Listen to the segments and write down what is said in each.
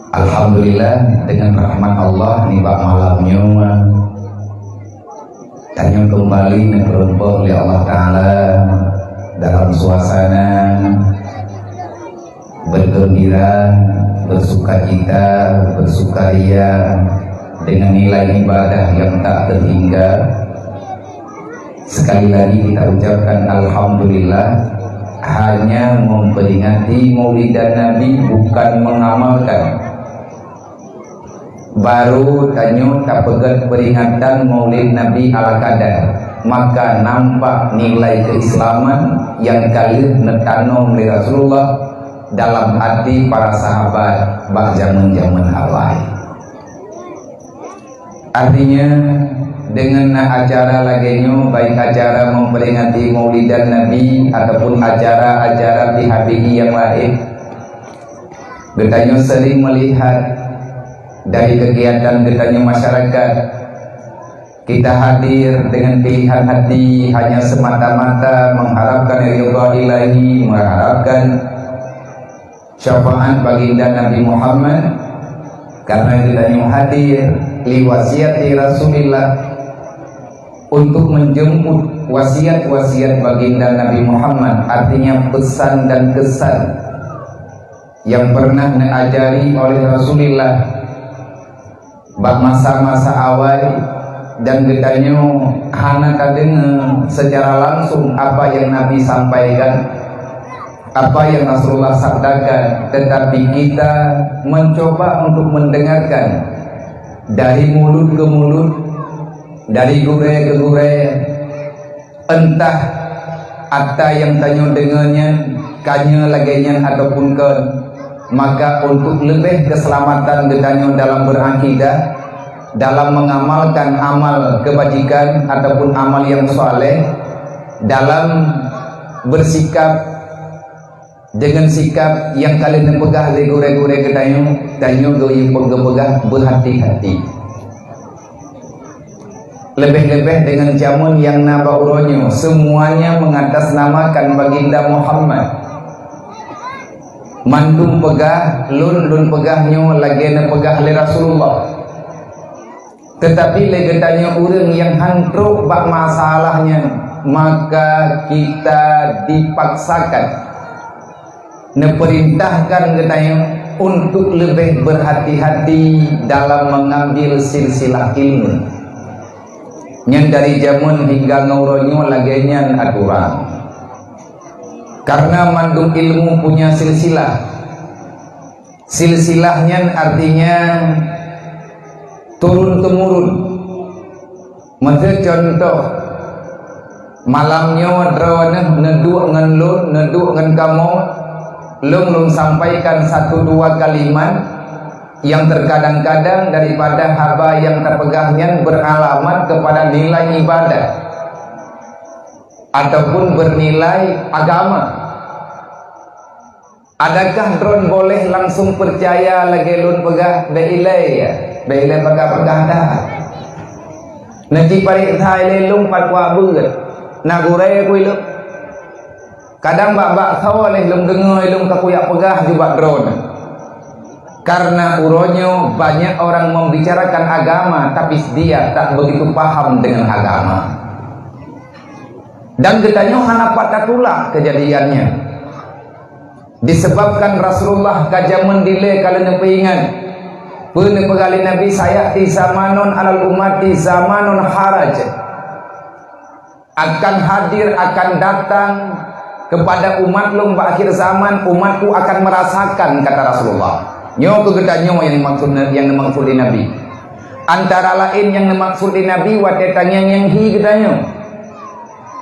Alhamdulillah dengan rahmat Allah nih Pak malamnya tanya kembali berubah oleh Allah Ta'ala dalam suasana bergembira, bersukacita, bersukaria dengan nilai ibadah yang tak terhingga. Sekali lagi kita ucapkan Alhamdulillah, hanya memperingati Maulidan Nabi bukan mengamalkan. Baru tanyo tak pegat peringatan Maulid Nabi ala kadar, maka nampak nilai keislaman yang kali netanom oleh Rasulullah dalam hati para sahabat bak zaman-zaman awal. Artinya dengan acara laginya, baik acara memperingati Maulidan Nabi ataupun acara-acara PHBI yang lain, getanya sering melihat dari kegiatan getanya masyarakat, kita hadir dengan pilihan hati hanya semata-mata mengharapkan ridha ilahi, mengharapkan syafaat baginda Nabi Muhammad, karena getanya hadir liwasiati Rasulillah untuk menjemput wasiat-wasiat baginda Nabi Muhammad, artinya pesan dan kesan yang pernah diajari oleh Rasulullah bak masa-masa awal, dan getanya hana kadengar secara langsung apa yang Nabi sampaikan, apa yang Rasulullah sabdakan, tetapi kita mencoba untuk mendengarkan dari mulut ke mulut, dari guraya ke guraya, entah ada yang tanya dengannya kanya laginya ataupun ke, maka untuk lebih keselamatan getanya dalam berakidah, dalam mengamalkan amal kebajikan ataupun amal yang soleh, dalam bersikap dengan sikap yang kalian pegah legure-gure getanya tanyo goyi pegah berhati-hati, lebih-lebih dengan jamun yang nabauronyo semuanya mengatasnamakan baginda Muhammad. Mandum pegah, lun pegahnya lagi na pegah le Rasulullah. Tetapi legetanya orang yang hantruk bak masalahnya, maka kita dipaksakan, neperintahkan getanya untuk lebih berhati-hati dalam mengambil silsilah ilmu. Yang dari zaman hingga ngauronyo laginya aturan. Karena mandung ilmu punya silsilah. Silsilahnya artinya turun-temurun. Maksud contoh, malamnya drawana neduk ngan lun, neduk ngan kamu, lung sampaikan 1-2 kalimat yang terkadang-kadang daripada haba yang terpegahnya beralamat kepada nilai ibadah ataupun bernilai agama. Adakah drone boleh langsung percaya lagi lun pegah beilai ya, beilai pegah dah. Nanti parik thai lelung patwa beut, nagurai kui lu. Kadang bak tahu leh lung dengar lung kakuyak pegah juga drone. Karena uronyo banyak orang membicarakan agama, tapi dia tak begitu paham dengan agama. Dan getanya hana patatulah kejadiannya. Disebabkan Rasulullah kajaman dile kalau peingat pene pegali Nabi saya di zamanon alal umati zamanon haraj, akan hadir, akan datang kepada umat lum akhir zaman, umatku akan merasakan, kata Rasulullah. Nyo kegedanyo yang dimaksud di Nabi, antara lain yang dimaksud di Nabi watetanya yang hi gedanyo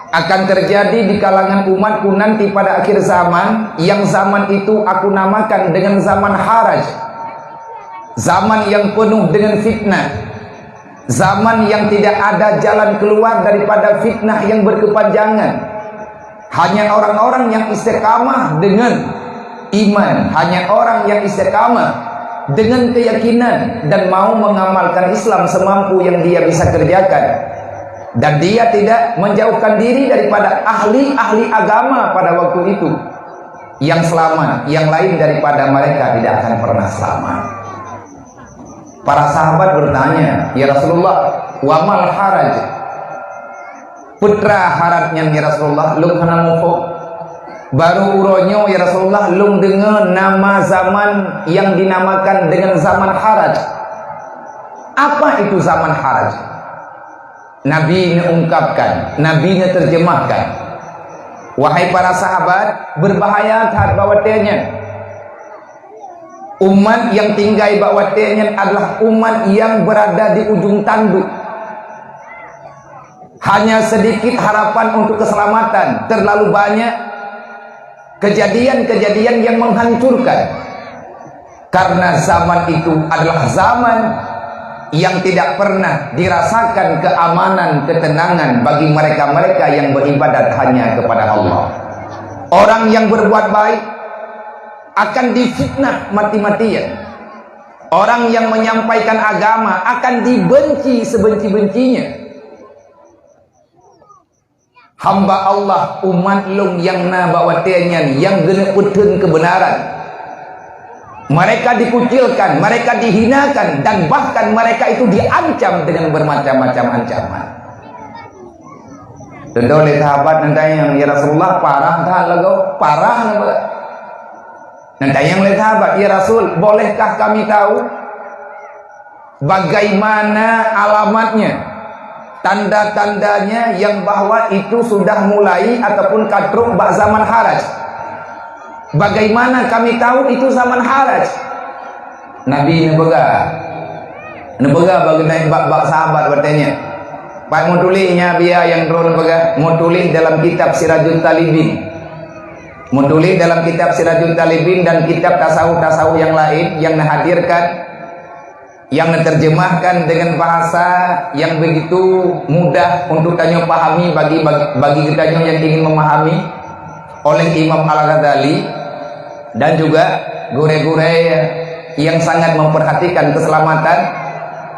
akan terjadi di kalangan umatku nanti pada akhir zaman, yang zaman itu aku namakan dengan zaman haraj, zaman yang penuh dengan fitnah, zaman yang tidak ada jalan keluar daripada fitnah yang berkepanjangan. Hanya orang-orang yang istiqamah dengan iman, hanya orang yang istiqamah dengan keyakinan dan mau mengamalkan Islam semampu yang dia bisa kerjakan, dan dia tidak menjauhkan diri daripada ahli-ahli agama pada waktu itu yang selamat, yang lain daripada mereka tidak akan pernah selamat. Para sahabat bertanya, "Ya Rasulullah, wa mal haraj?" Putra haratnya ya Rasulullah, lung hana mufo. Baru uronyo ya Rasulullah, lung dengar nama zaman yang dinamakan dengan zaman haraj. Apa itu zaman haraj? Nabi mengungkapkan, Nabi terjemahkan. Wahai para sahabat, berbahaya tahap bawatnya. Umat yang tinggal bawatnya adalah umat yang berada di ujung tanduk. Hanya sedikit harapan untuk keselamatan. Terlalu banyak kejadian-kejadian yang menghancurkan. Karena zaman itu adalah zaman yang tidak pernah dirasakan keamanan, ketenangan bagi mereka-mereka yang beribadat hanya kepada Allah. Orang yang berbuat baik akan difitnah mati-matian. Orang yang menyampaikan agama akan dibenci sebenci-bencinya. Hamba Allah umat lung yang na bawatenya yang gena putun kebenaran. Mereka dikucilkan, mereka dihinakan, dan bahkan mereka itu diancam dengan bermacam-macam ancaman. Tentu oleh sahabat nanti yang ya Rasulullah parah tak lagu parah nampak. Nanti yang oleh sahabat, ya Rasul, bolehkah kami tahu bagaimana alamatnya, tanda-tandanya yang bahwa itu sudah mulai ataupun kadruk bak zaman haraj? Bagaimana kami tahu itu zaman haraj? Nabi nebega bagi naik bak sahabat bertanya. Pak mau tulisnya biar yang drone nebega, mau tulis dalam kitab Sirajul Talibin. Menulis dalam kitab Sirajul Talibin dan kitab tasawuf-tasawuf yang lain yang dihadirkan, yang diterjemahkan dengan bahasa yang begitu mudah untuk tanya pahami bagi kita yang ingin memahami oleh Imam Al-Ghazali dan juga gure-gure yang sangat memperhatikan keselamatan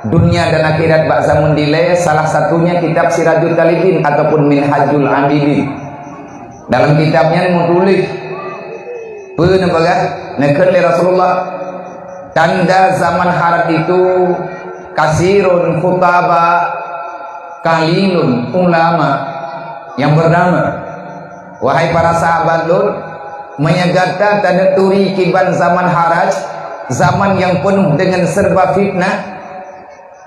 dunia dan akhirat bangsa mendile. Salah satunya kitab Sirajul Talibin ataupun Minhajul Abidin. Dalam kitabnya menulis nakal Rasulullah, tanda zaman harat itu kasirun khutaba kalilun ulama, yang bernama, wahai para sahabat Lut, menyegata tanda turi kiban zaman haraj, zaman yang penuh dengan serba fitnah,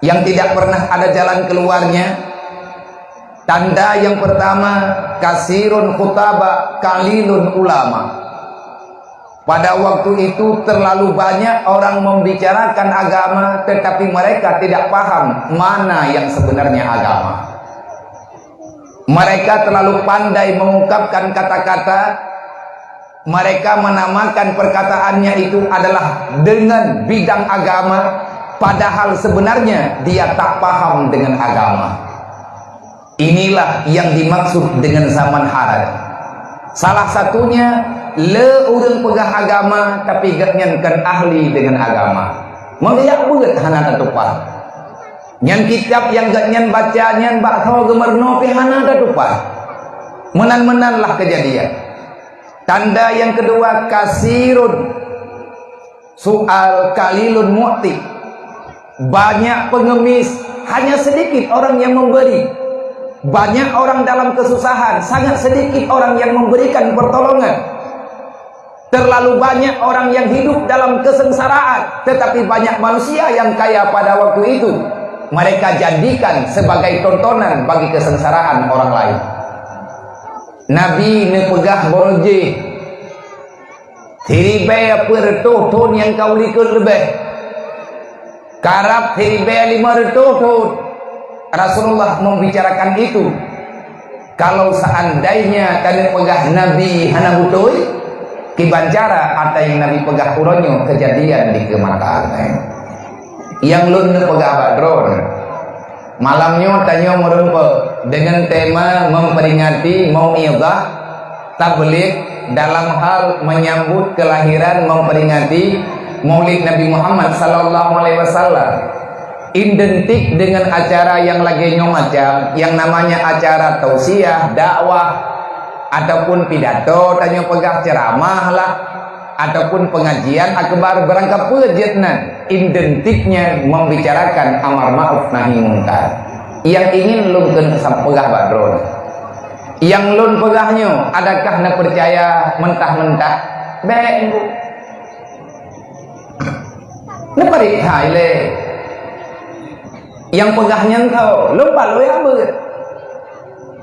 yang tidak pernah ada jalan keluarnya. Tanda yang pertama, kasirun khutaba kalilun ulama. Pada waktu itu terlalu banyak orang membicarakan agama, tetapi mereka tidak paham mana yang sebenarnya agama. Mereka terlalu pandai mengungkapkan kata-kata. Mereka menamakan perkataannya itu adalah dengan bidang agama, padahal sebenarnya dia tak paham dengan agama. Inilah yang dimaksud dengan zaman haraj. Salah satunya, le urang pegah agama tapi gak nyankan ahli dengan agama. Menggayak beut hana tatupan. Nyan kitab yang gak nyan baca nyan bak tau gemerno pi hana tatupan. Menan-menanlah kejadian. Tanda yang kedua, kasirun soal kalilun mu'ti. Banyak pengemis, hanya sedikit orang yang memberi. Banyak orang dalam kesusahan, sangat sedikit orang yang memberikan pertolongan. Terlalu banyak orang yang hidup dalam kesengsaraan, tetapi banyak manusia yang kaya pada waktu itu. Mereka jadikan sebagai tontonan bagi kesengsaraan orang lain. Nabi nepegah boroje tiribe pertoton yang kau likut lebih karab tiribe 500 ton. Rasulullah membicarakan itu. Kalau seandainya tadi pegah Nabi hana butuh kibancara atau yang Nabi pegah uronyo kejadian di kemataan yang lun pegah badron malamnya tanya merempe dengan tema memperingati mau'izah tabligh dalam hal menyambut kelahiran memperingati Maulid Nabi Muhammad sallallahu alaihi wasallam. Identik dengan acara yang lagi macam yang namanya acara tausiah, dakwah ataupun pidato, tanya pegah ceramah lah, ataupun pengajian akbar berangkat pejatnan identiknya membicarakan amar ma'ruf nahi munkar. Yang ingin lun kena sampegah badron, yang lun pegahnya adakah nak percaya mentah-mentah baik bu nak periksa le yang pegahnya kau lupa lo ya ber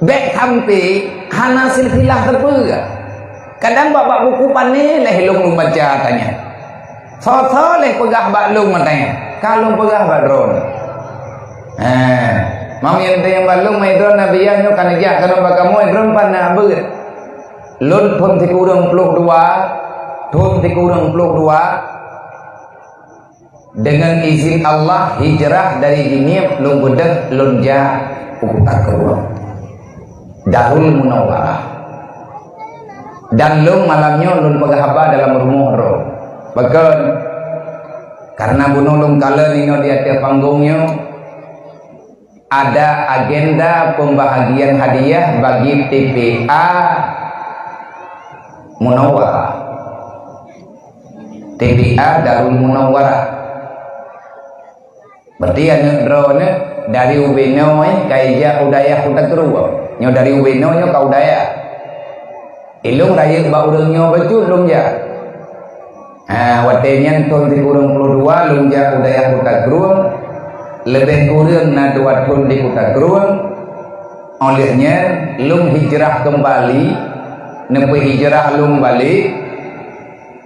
baik sampai hana silsilah terpegah. Kadang bapak buku pani leh lung baca tanya so leh pegah bak lung matanya kalau pegah badron mau yang balung mai drone nabiyan nyo kanajak kana bakamu drone pan na beut lun thum ti kurang 22 dengan izin Allah hijrah dari Dinib lung budak lun ja ukutak keluar Darul Munawwarah dan lung malamnya lun pagahaba dalam rumah ro bahkan karena bunuh lung kala nino di atas panggungnya ada agenda pembahagian hadiah bagi TPA Munawwarah, TPA Darul Munawwarah. Berarti anu drone dari ubeno kaija udaya hutan keruwa. Nyo dari ubeno nyo ka udaya. Ilung raya ba urang nyo becu lung ja. Watenya tahun 2022 lung ja udaya hutan keruwa. Lebih kurang na 2 tahun di kota Keruang. Olehnya lung hijrah kembali nepi hijrah lung balik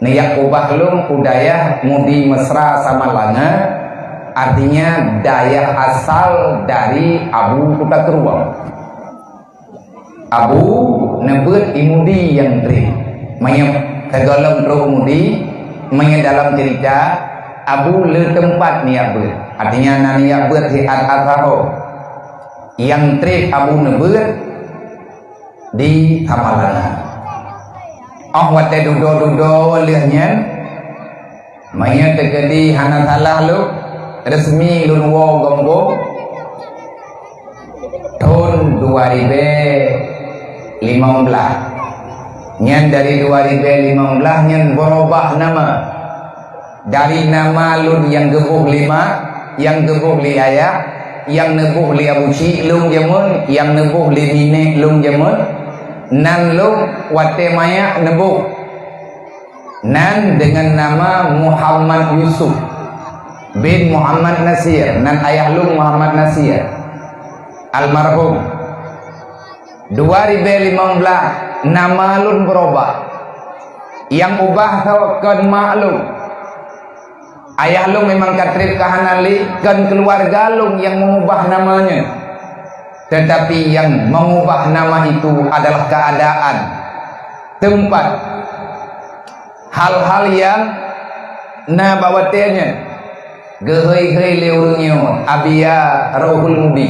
niyak ubah lung budaya mudi mesra sama langa artinya daya asal dari Abu kota Keruang. Abu nebut imudi yang tri menyem kegalam roh mudi menyedalam cerita Abu le tempat niyak ber artinya naniyak ber di at-ataro yang trik Abu nebut di Hamalana wate dudo lehnya maya tegedi hana salah lu resmi lun wo gombo tahun 2015 nyan dari 2015 nyan berubah nama dari nama lun yang gebuh 5 yang gebuh li ayah yang nebuh li abuci lung jamun yang nebuh li nine lung jamun nan lung wate maya nebuh nan dengan nama Muhammad Yusuf bin Muhammad Nasir nan ayah lung Muhammad Nasir almarhum 2015 nama lun berubah yang ubah tawakan maklum ayah lung memang katrib kahanali kan keluarga lung yang mengubah namanya tetapi yang mengubah nama itu adalah keadaan tempat hal-hal yang nabawatenya gehei-gehei leurungnya abia rohul mudi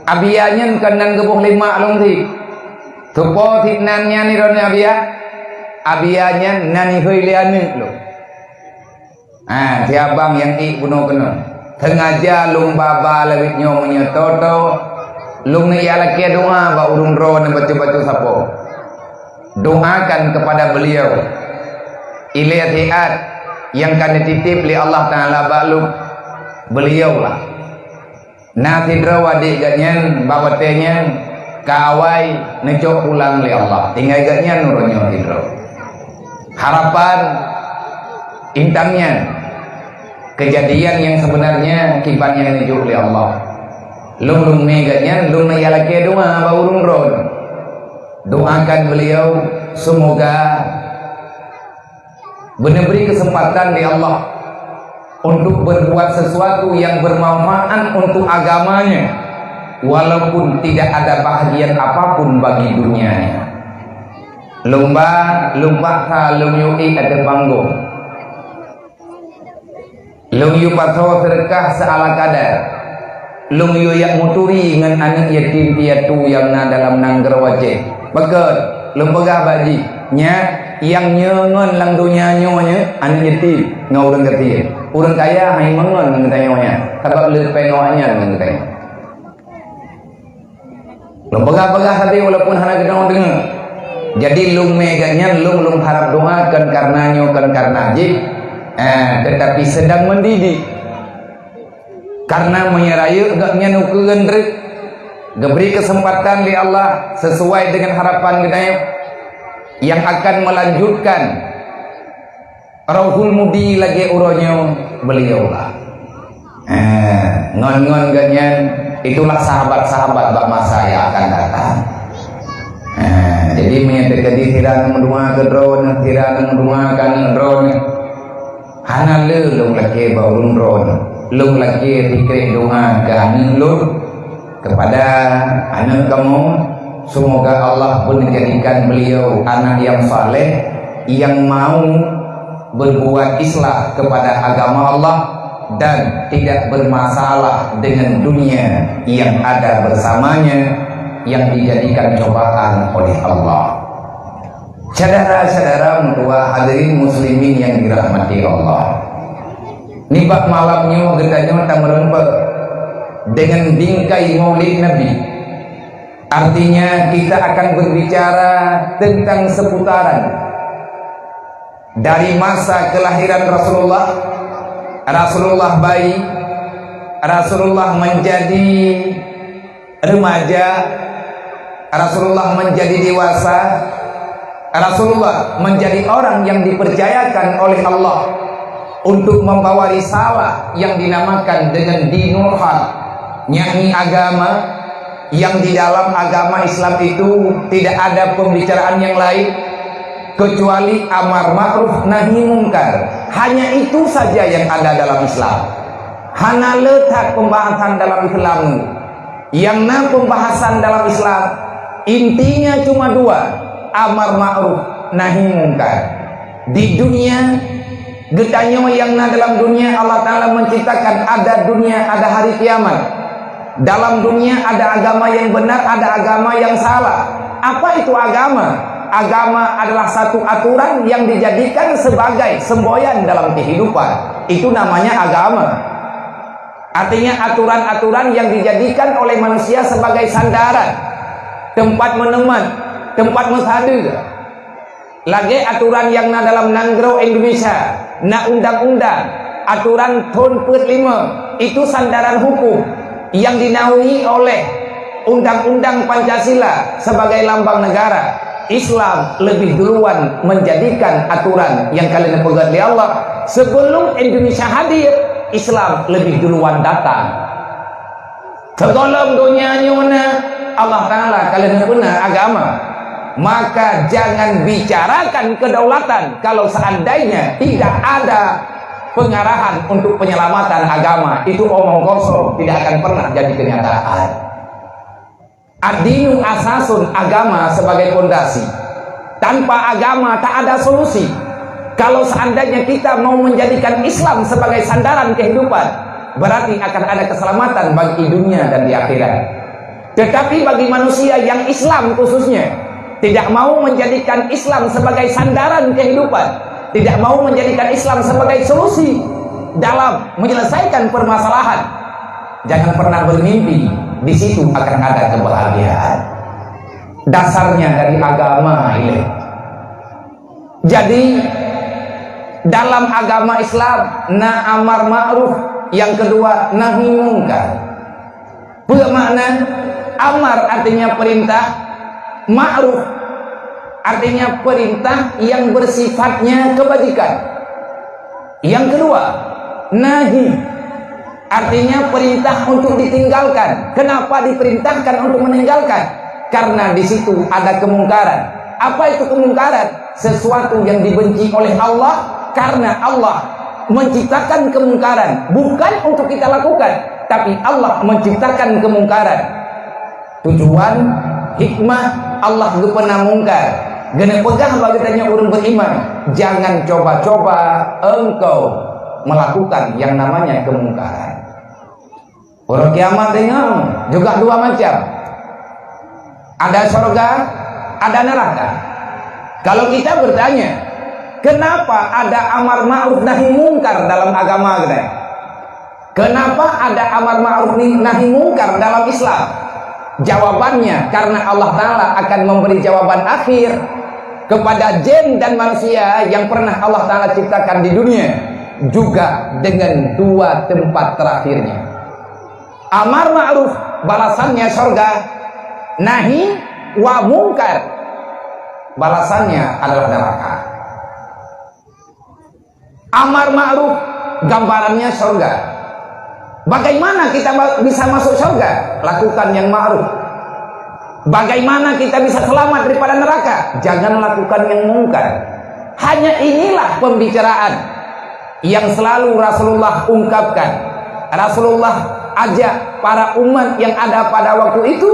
abianya kanan gebuh 5 lung ti tupo tiknannya ni ron abianya nani hei leane lo tiabang yang bunuh kena tengaja lung baba lebih nyo menyototo lung ni laki doa ba urung ro na baca-baca sapo doakan kepada beliau ilatiat yang kan dititip li Allah Taala bakluk beliau lah na tidra wadi ganyan bawatenya kawai necok pulang li Allah tinggal ganyan nurunyo tidra harapan intangnya kejadian yang sebenarnya kibatnya dijuk oleh Allah lung meganya lung laki doa baurung ron doakan beliau semoga beri kesempatan di Allah untuk berbuat sesuatu yang bermanfaat untuk agamanya walaupun tidak ada bahagian apapun bagi dunianya lumba ka lung yui ada panggung lung yu patho sedekah seala kadar lung yu yang muturi dengan anak yatim piatu yang na dalam nangger wajib bagat lung pegah baji nya yang nyengon lang dunia nyonya anak yatim ngau urang ketiye urang kaya hai mengon nang tayonya sebab le pengoanya nang tayo lung pegah-pegah tadi walaupun hana gedong dengar Jadi lung meganya lung harap doakan karenanya kan karena ajib, tetapi sedang mendidik. Karena menyerayu gaknya nukeun rek, diberi kesempatan di Allah sesuai dengan harapan kita yang akan melanjutkan Rauhul Mudi lagi uronya beliau lah. Ngon ganyan itulah sahabat-sahabat bak masa yang akan datang. Jadi menyatakan di tirana mendoakan drone, tirana mendoakan drone. Hana lung lagi baurun drone, lung lagi pikir doa ke anak lung kepada anak kamu. Semoga Allah menjadikan beliau anak yang saleh, yang mau berbuat islah kepada agama Allah dan tidak bermasalah dengan dunia yang ada bersamanya, yang dijadikan cobaan oleh Allah. Saudara-saudara mentua hadirin muslimin yang dirahmati Allah, nibak malamnya gedanya tamerempe dengan bingkai maulid Nabi. Artinya kita akan berbicara tentang seputaran dari masa kelahiran Rasulullah, Rasulullah bayi, Rasulullah menjadi remaja, Rasulullah menjadi dewasa, Rasulullah menjadi orang yang dipercayakan oleh Allah untuk membawa risalah yang dinamakan dengan dinul haq, yakni agama yang di dalam agama Islam itu tidak ada pembicaraan yang lain kecuali amar ma'ruf nahi mungkar. Hanya itu saja yang ada dalam Islam. Hana letak pembahasan dalam Islam. Yang pembahasan dalam Islam intinya cuma dua, amar ma'ruf nahi mungkar. Di dunia getanya yang dalam dunia Allah Ta'ala menciptakan ada dunia, ada hari kiamat. Dalam dunia ada agama yang benar, ada agama yang salah. Apa itu agama? Agama adalah satu aturan yang dijadikan sebagai semboyan dalam kehidupan. Itu namanya agama. Artinya aturan-aturan yang dijadikan oleh manusia sebagai sandaran, tempat meneman, tempat mesadu. Lagi aturan yang dalam nanggro Indonesia, undang-undang, aturan tahun 45 itu sandaran hukum yang dinaungi oleh Undang-Undang Pancasila sebagai lambang negara. Islam lebih duluan menjadikan aturan yang kalian pegang di Allah. Sebelum Indonesia hadir, Islam lebih duluan datang. Segala dunianya mana Allah Ta'ala kalian punya agama. Maka jangan bicarakan kedaulatan kalau seandainya tidak ada pengarahan untuk penyelamatan agama. Itu omong kosong, tidak akan pernah jadi kenyataan. Ad-dinu asasun, agama sebagai fondasi. Tanpa agama tak ada solusi. Kalau seandainya kita mau menjadikan Islam sebagai sandaran kehidupan, berarti akan ada keselamatan bagi dunia dan di akhirat. Tetapi bagi manusia yang Islam khususnya tidak mau menjadikan Islam sebagai sandaran kehidupan, tidak mau menjadikan Islam sebagai solusi dalam menyelesaikan permasalahan, jangan pernah bermimpi di situ akan ada kebahagiaan. Dasarnya dari agama ini. Jadi dalam agama Islam amar ma'ruf, yang kedua nahi mungkar. Bermakna amar artinya perintah, ma'ruf artinya perintah yang bersifatnya kebajikan. Yang kedua nahi artinya perintah untuk ditinggalkan. Kenapa diperintahkan untuk meninggalkan? Karena di situ ada kemungkaran. Apa itu kemungkaran? Sesuatu yang dibenci oleh Allah, karena Allah menciptakan kemungkaran bukan untuk kita lakukan, tapi Allah menciptakan kemungkaran. Tujuan hikmah Allah gepena mungkar. Gena pegang bagi tanya orang beriman, jangan coba-coba engkau melakukan yang namanya kemungkaran. Orang kiamat dengar juga dua macam. Ada surga, ada neraka. Kalau kita bertanya, kenapa ada amar ma'ruf nahi mungkar dalam agama kita? Kenapa ada amar ma'ruf nahi mungkar dalam Islam? Jawabannya karena Allah Ta'ala akan memberi jawaban akhir kepada jin dan manusia yang pernah Allah Ta'ala ciptakan di dunia, juga dengan dua tempat terakhirnya. Amar ma'ruf, balasannya surga. Nahi wa mungkar, balasannya adalah neraka. Amar ma'ruf, gambarannya surga. Bagaimana kita bisa masuk surga? Lakukan yang ma'ruf. Bagaimana kita bisa selamat daripada neraka? Jangan lakukan yang mungkar. Hanya inilah pembicaraan yang selalu Rasulullah ungkapkan. Rasulullah ajak para umat yang ada pada waktu itu,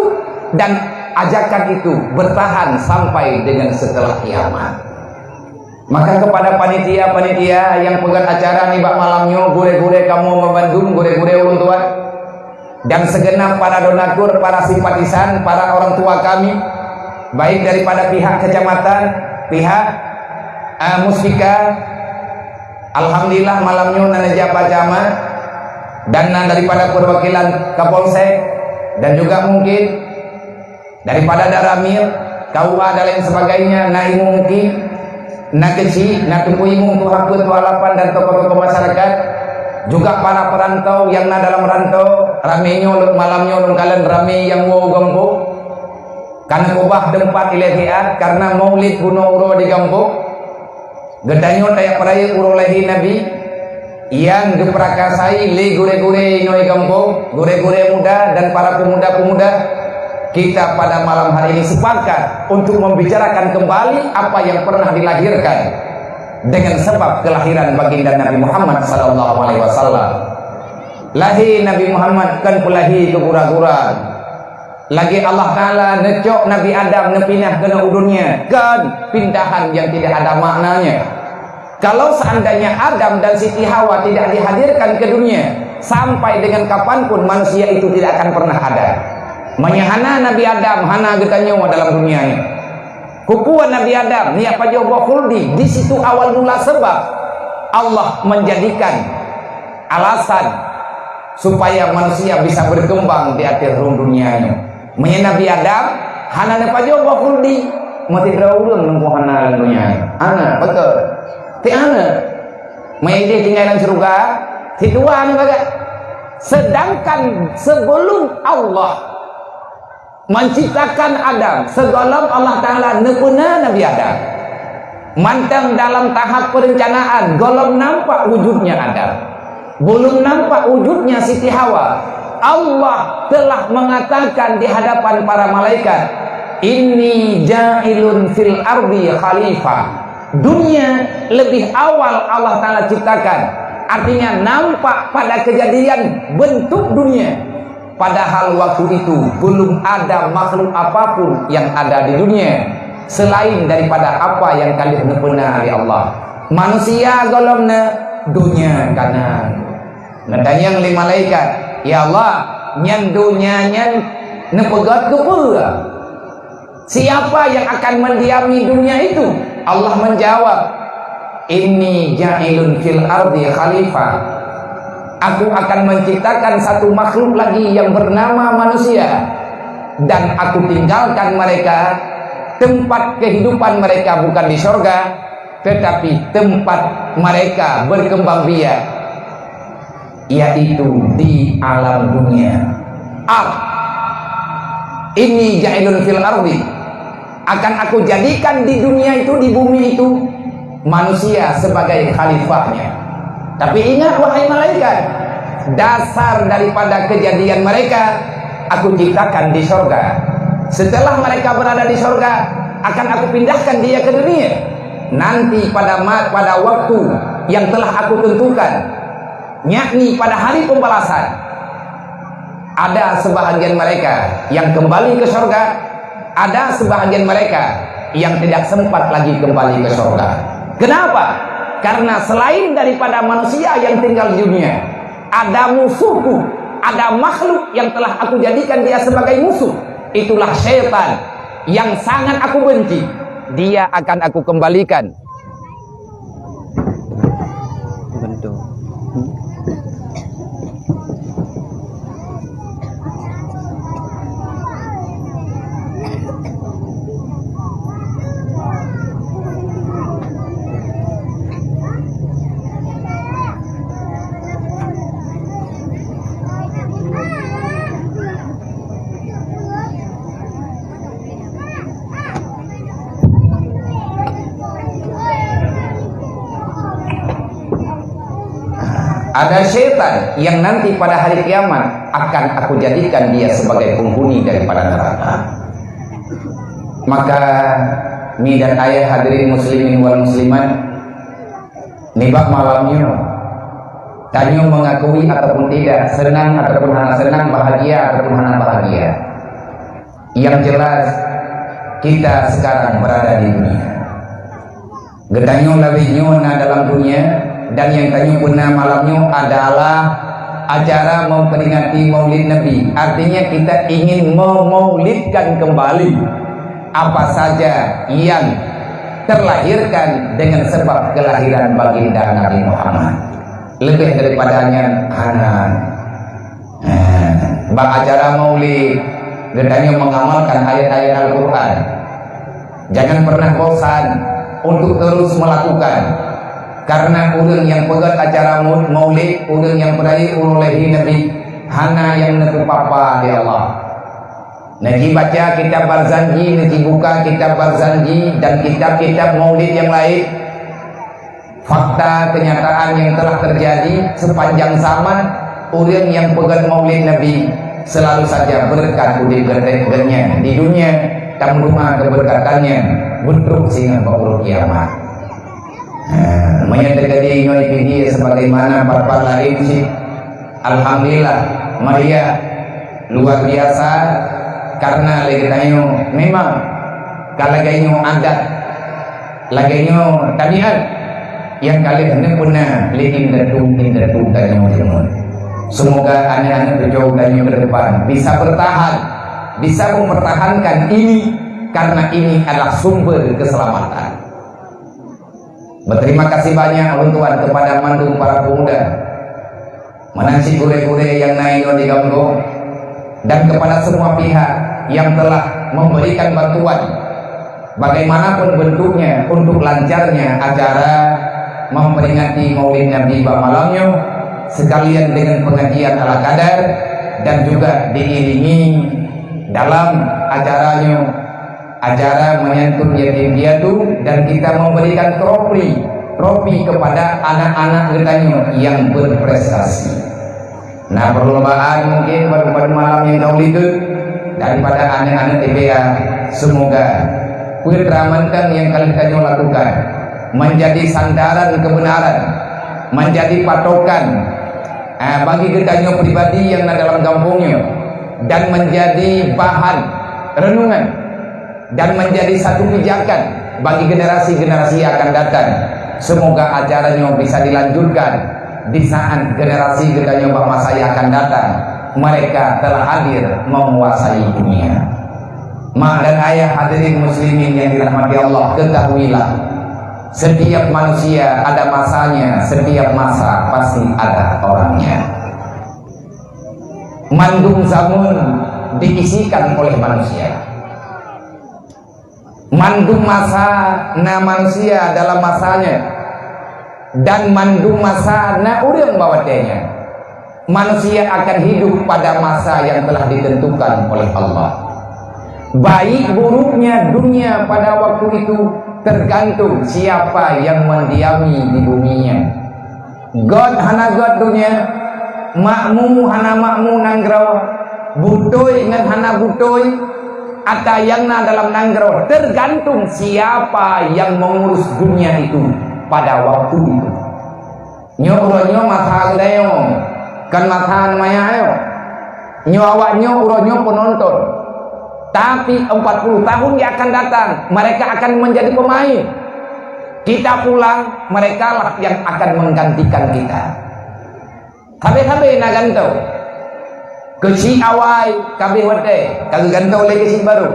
dan ajakan itu bertahan sampai dengan setelah kiamat. Maka kepada panitia-panitia yang pegang acara nih bak malamnya, gure-gure kamu membandung, gure-gure ulun tua, dan segenap para donatur, para simpatisan, para orang tua kami, baik daripada pihak kecamatan, pihak Muspika, alhamdulillah malamnya nanaja Pak Camat, dan daripada perwakilan Kapolsek, dan juga mungkin daripada Daramil, KUA dan lain sebagainya, naimu mungkin, nakeci, natupuimu tuh hakut walapan dan tokoh-tokoh masyarakat, juga para perantau yang dalam rantau, ramenya malamnya kalian rame yang mau gambuk, karena kubah tempat ilahiat, karena maulid bunuh uro di gambuk, gedanyo tayak peraya uro lahi nabi, yang diprakasai le gure-gure inoi gambuk, gure-gure muda dan para pemuda-pemuda. Kita pada malam hari ini sepakat untuk membicarakan kembali apa yang pernah dilahirkan dengan sebab kelahiran baginda Nabi Muhammad sallallahu alaihi wasallam. Lahir Nabi Muhammad kan pulahi ke gura-gura. Lagi Allah Ta'ala necok Nabi Adam nepinah kena udunnya, kan pindahan yang tidak ada maknanya. Kalau seandainya Adam dan Siti Hawa tidak dihadirkan ke dunia, sampai dengan kapanpun manusia itu tidak akan pernah ada. Menyahana Nabi Adam, hana getanyo dalam dunia ini. Kukuan Nabi Adam, niat pajobo khuldi. Di situ awal mula sebab Allah menjadikan alasan supaya manusia bisa berkembang di akhir dunia ini. Menyahana Nabi Adam, hana ne pajobo khuldi. Mati draulun nunggu hana dunia ini. Ana, betul. Ti ana. Menyahana tinggalan surga, ti dua anu baga. Sedangkan sebelum Allah menciptakan Adam, segolong Allah Ta'ala nepuna Nabi Adam. Mantang dalam tahap perencanaan, golong nampak wujudnya Adam, belum nampak wujudnya Siti Hawa. Allah telah mengatakan di hadapan para malaikat, inni ja'ilun fil ardi khalifah. Dunia lebih awal Allah Ta'ala ciptakan, artinya nampak pada kejadian bentuk dunia. Padahal waktu itu belum ada makhluk apapun yang ada di dunia selain daripada apa yang kalian pernah dari Allah. Manusia golongna dunia kanan. Ngadanyang lima malaikat, ya Allah, nyan dunia nyan nepegat kepala. Siapa yang akan mendiami dunia itu? Allah menjawab, inni ja'ilun fil ardi khalifah. Aku akan menciptakan satu makhluk lagi yang bernama manusia, dan aku tinggalkan mereka. Tempat kehidupan mereka bukan di surga, tetapi tempat mereka berkembang biak, yaitu di alam dunia. Ini ja'ilun fil ardi, akan aku jadikan di dunia itu, di bumi itu, manusia sebagai khalifahnya. Tapi ingat wahai malaikat, dasar daripada kejadian mereka aku ciptakan di surga. Setelah mereka berada di surga, akan aku pindahkan dia ke dunia. Nanti pada waktu yang telah aku tentukan, yakni pada hari pembalasan, ada sebahagian mereka yang kembali ke surga, ada sebahagian mereka yang tidak sempat lagi kembali ke surga. Kenapa? Karena selain daripada manusia yang tinggal di dunia, ada musuhku, ada makhluk yang telah aku jadikan dia sebagai musuh. Itulah syaitan yang sangat aku benci. Dia akan aku kembalikan. Bentuk. Ada syaitan yang nanti pada hari kiamat akan aku jadikan dia sebagai penghuni daripada neraka. Maka mi dan ayah hadirin muslimin wal muslimat, nibak malamnya tanya mengakui ataupun tidak, senang ataupun hana senang, bahagia ataupun hana bahagia. Yang jelas kita sekarang berada di dunia. Getanyo labihnya na dalam dunia, dan yang tanyo puna malamnya adalah acara memperingati Maulid Nabi. Artinya kita ingin memaulidkan kembali apa saja yang terlahirkan dengan sebab kelahiran baginda Nabi Muhammad. Lebih daripadanya anak acara Maulid, getanyo mengamalkan ayat-ayat Al-Quran. Jangan pernah bosan untuk terus melakukan, karena orang yang pegat acara Maulid, orang yang berakhir oleh Nabi, hana yang netu papa di Allah. Naji baca kitab Barzanji, naji buka kitab Barzanji dan kitab-kitab Maulid yang lain. Fakta kenyataan yang telah terjadi sepanjang zaman, orang yang pegat Maulid Nabi selalu saja berkat udip-gedenya di dunia, dan rumah keberkatannya bentruk sehingga baur kiamat. Menyatakan ini sebagaimana para lain sih. Alhamdulillah Maria luar biasa, karena lagi memang kalau lagi adat, lagi tabiat yang kalian hendak pernah lihat indatung tanyo. Semoga anak-anak berjauh dari ke depan bisa bertahan, bisa mempertahankan ini, karena ini adalah sumber keselamatan. Berterima kasih banyak Tuhan kepada mandung para pemuda, menansi gure-gure yang naik di Gambong, dan kepada semua pihak yang telah memberikan bantuan bagaimanapun bentuknya untuk lancarnya acara memperingati Maulid Nabi malamnya, sekalian dengan pengajian ala kadar, dan juga diiringi dalam acara menyantun yatim piatu, dan kita memberikan trofi kepada anak-anak getanyo yang berprestasi. Nah, perlombaan mungkin pada malam yang Maulid daripada anak-anak TBA, semoga putra-mantan yang kalian lakukan menjadi sandaran kebenaran, menjadi patokan bagi getanyo pribadi yang ada dalam kampungnya, dan menjadi bahan renungan dan menjadi satu pijakan bagi generasi-generasi yang akan datang. Semoga acaranya bisa dilanjutkan di saat generasi getanyo masa yang akan datang mereka telah hadir menguasai dunia. Mak dan ayah hadirin muslimin yang dirahmati Allah, ketahuilah setiap manusia ada masanya, setiap masa pasti ada orangnya. Mandung zamun diisikan oleh manusia. Mandung masa na manusia dalam masanya, dan mandung masa na urang bawatenya. Manusia akan hidup pada masa yang telah ditentukan oleh Allah. Baik buruknya dunia pada waktu itu tergantung siapa yang mendiami di buminya. God hana God dunia, makmu hana makmu nanggraw, butoy ngan hana butoy, atayangna dalam nanggraw, tergantung siapa yang mengurus dunia itu pada waktu itu. Nyo masa agdayo kan mata namanya ayo nyawanya uronyo penonton, tapi 40 tahun yang akan datang mereka akan menjadi pemain. Kita pulang, mereka lah yang akan menggantikan kita. Kabe nagantau kesi awai kabe wate kagantau lagi kesi baru,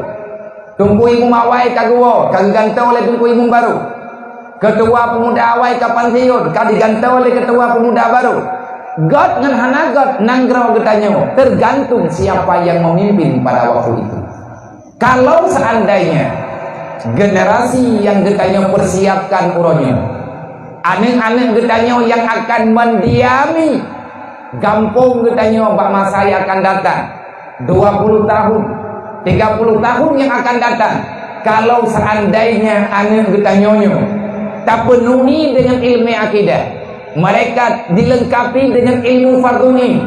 tunggu ibu mawai kaguo kagantau oleh tunggu ibu baru, ketua pemuda awai kapan siun kagantau oleh ketua pemuda baru. God ngan hana God nanggrau getanyo, tergantung siapa yang memimpin pada waktu itu. Kalau seandainya generasi yang getanyo persiapkan uronyo, anak-anak getanyo yang akan mendiami gampung getanyo bak masa yang akan datang 20 tahun 30 tahun yang akan datang, kalau seandainya anak getanyonyo tak penuhi dengan ilmu akidah, Mereka dilengkapi dengan ilmu farduni,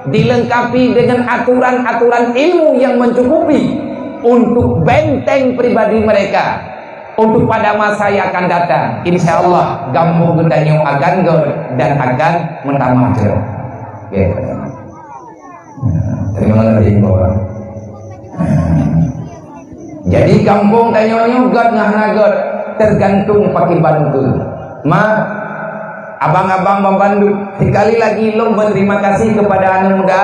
dilengkapi dengan aturan-aturan ilmu yang mencukupi untuk benteng pribadi mereka untuk pada masa yang akan datang. Insya Allah Kampung Gedanyo akan dan akan mentamah. Terima kasih Bapak. Jadi kampung Danyo God ngah tergantung pakai bantu. Abang-abang membantu. Sekali lagi lo berterima kasih kepada anak muda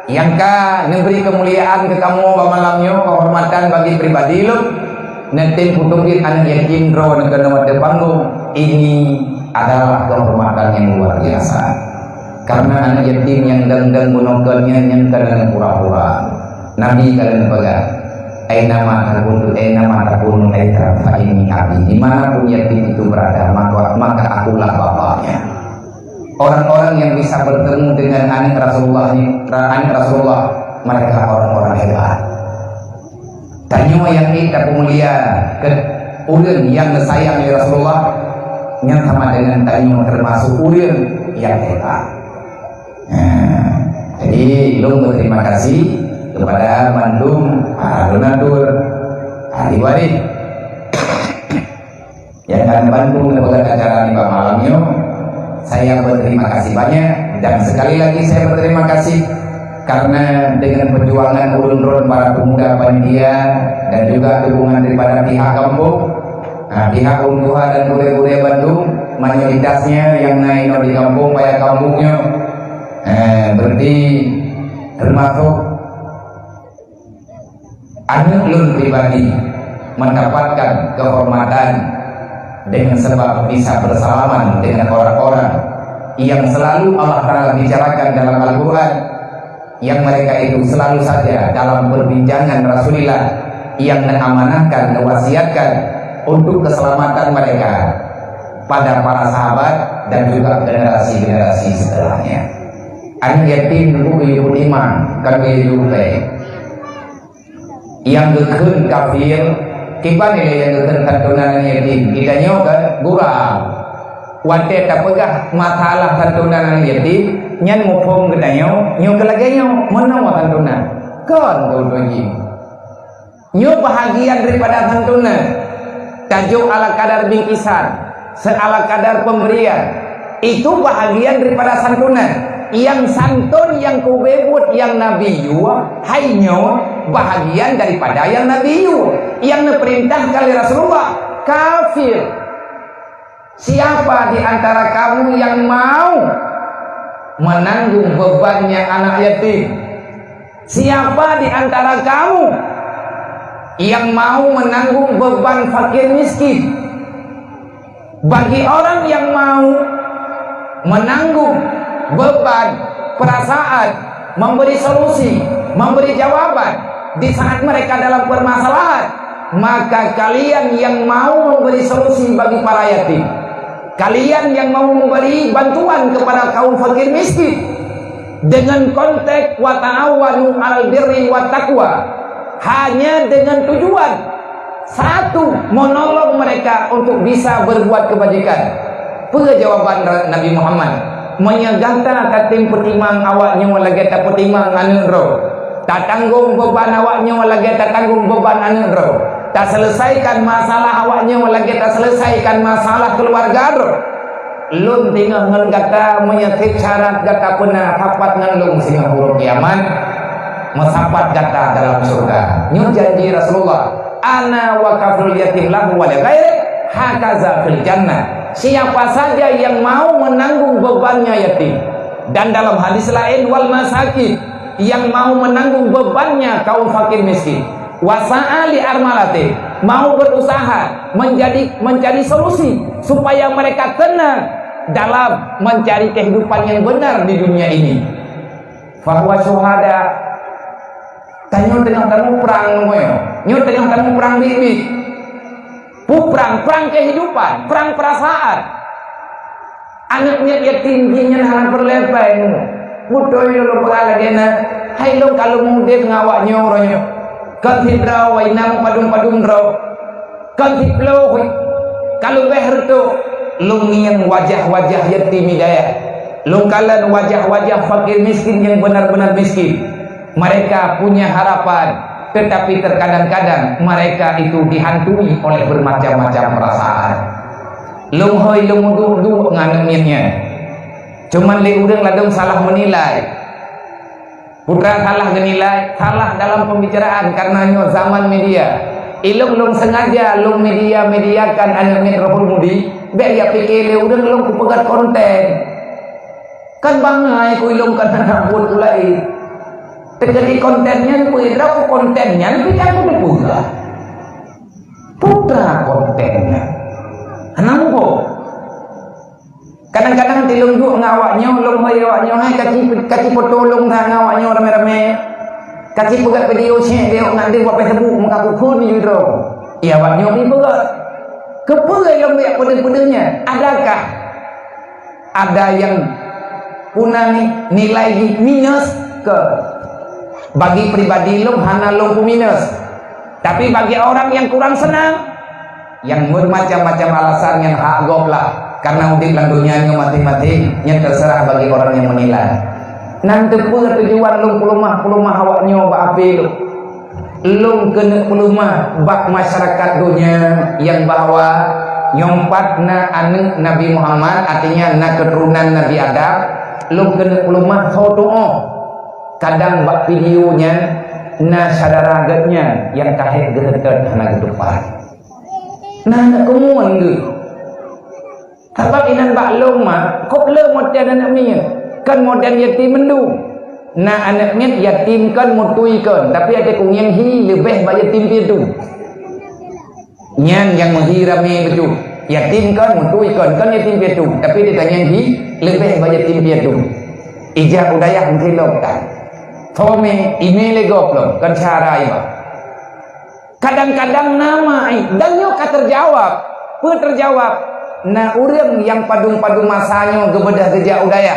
yang memberi kemuliaan ke kamu malamnya, kehormatan bagi pribadi lo. Nanti putukin anak yakin ro negara panggung. Ini adalah kehormatan yang luar biasa. Karena anak yatim yang dendeng gunungkannya yang kadang pura-pura. Nabi kalian pegang. Aina takunu aita fa inni abi. Dimanapun yatim itu berada, maka akulah bapaknya. Orang-orang yang bisa bertemu dengan anak Rasulullah, mereka orang-orang hebat. Tanya yang kita pemulia ke ulun yang sayang ya Rasulullah, yang sama dengan tanya termasuk ulun yang hebat. Jadi lu berterima kasih kepada Bandung, para donatur, ahli waris yang akan bantu melakukan acara ini malamnya. Saya berterima kasih banyak, dan sekali lagi saya berterima kasih karena dengan perjuangan ulun-ulun para pemuda panitia dan juga dukungan daripada pihak kampung, pihak Untuha dan Bure-Bure Bandung, mayoritasnya yang naik di kampung bayar kampungnya, berarti termasuk anak ulun pribadi mendapatkan kehormatan dengan sebab bisa bersalaman dengan orang-orang yang selalu Allah Ta'ala bicarakan dalam Al-Quran, yang mereka itu selalu saja dalam perbincangan Rasulullah yang mengamanahkan, mewasiatkan untuk keselamatan mereka pada para sahabat dan juga generasi-generasi setelahnya. Anak yatim dulu ibu imam kan ibu yang gekun kafir kipan yang gekun santunan yatim kita nyoba gurau wate tapegah masalah santunan yatim nyan mupong gedanyo nyo kelaganya mana wa santunan kan dodoji nyo bahagian daripada santunan tajuk ala kadar bingkisan seala kadar pemberian itu bahagian daripada santunan. Yang santun, yang kubebut, yang nabiyu hainyo bahagian daripada yang nabiyu yang diperintah kali Rasulullah. Kafir, siapa di antara kamu yang mau menanggung bebannya anak yatim? Siapa di antara kamu yang mau menanggung beban fakir miskin? Bagi orang yang mau menanggung beban, perasaan, memberi solusi, memberi jawaban di saat mereka dalam permasalahan, maka kalian yang mau memberi solusi bagi para yatim, kalian yang mau memberi bantuan kepada kaum fakir miskin dengan konteks wa ta'awanu 'alal birri wat taqwa, hanya dengan tujuan satu, menolong mereka untuk bisa berbuat kebajikan. Jawaban Nabi Muhammad menyegata katim petimang awaknya walagi tak petimang anu ro, tak tanggung beban awaknya walagi tak tanggung beban anu ro, tak selesaikan masalah awaknya walagi tak selesaikan masalah keluarga ro. Lun tinggal ngan kata menyakit syarat kata pernah rapat ngan lung singa huruf kiamat mesapat kata dalam surga. Nyu janji Rasulullah, ana wa kaful yatim lahu wa la ghairi hakaza fil jannah. Siapa saja yang mau menanggung bebannya yatim, dan dalam hadis lain wal masakin, yang mau menanggung bebannya kaum fakir miskin, wasa'ali armalate, mau berusaha mencari solusi supaya mereka tenang dalam mencari kehidupan yang benar di dunia ini. Fahuwa syuhada, tanya tengah tamu perang moyo, nyo tengah tamu perang bibi. Perang kehidupan, perang perasaan. Anaknya yatim tingginya halang perlepai. Mudoy lo pengalagena. Hai lo kalau mudik ngawak nyoronyo. Kantidraw way nang padung-padung draw. Kantiplo kalau beher tu Lungian wajah-wajah yatim hidayah, lungkalan wajah-wajah fakir miskin yang benar-benar miskin. Mereka punya harapan, tetapi terkadang-kadang mereka itu dihantui oleh bermacam-macam perasaan. Lung hoi lung du nganeminnya. Cuman li udang ladung salah menilai. Putra salah menilai, salah dalam pembicaraan karena zaman media. Ilung sengaja lung mediakan anak min Rahul Mudi, be ya pikir li udang lung ku pegat konten. Kan bangai ku ilung kan rambut ulai. Terjadi kontennya ku idra ku kontennya tapi aku dipuga. Putra kontennya. Nampo kadang-kadang tilung ju ngawaknya ulung hoy awaknya hai kaci potolong tha ngawaknya rame-rame kaci pegat video sye dia ngande buat Facebook muka kuku ni judro iya awaknya pi pegat kepegai yang banyak pedeng-pedengnya. Adakah ada yang punani nilai minus ke bagi pribadi lu hana lu minus, tapi bagi orang yang kurang senang yang bermacam-macam alasan yang hak goblah karena udip lang dunia mati-mati yang terserah bagi orang yang menilai. Nanti pun tujuan lung pelumah awaknya bak api lung kena pelumah bak masyarakat dunia yang bahwa nyompat na anak Nabi Muhammad artinya na keturunan Nabi Adam lung kena pelumah soto'o kadang bak videonya na sadaragatnya yang kahek gedekat hana gedepan. Nah, nak kemuan ke? Sebab inan bak long mah, kok le modern anak mia, kan modern yatim mendu. Nah anak mia yatim kan mutui kan, tapi ada kung yang hi lebih bak yatim itu. Nyan yang menghirami betul. Yatim kan mutui kan yatim itu, tapi dia tanya hi lebih bak yatim itu. Ijak udayah mentilok kan. Tome email goblok kan cara iba. Kadang-kadang nama dan nyo terjawab, terjawab. Nah urang yang padung-padung masanya gebedah geja udaya,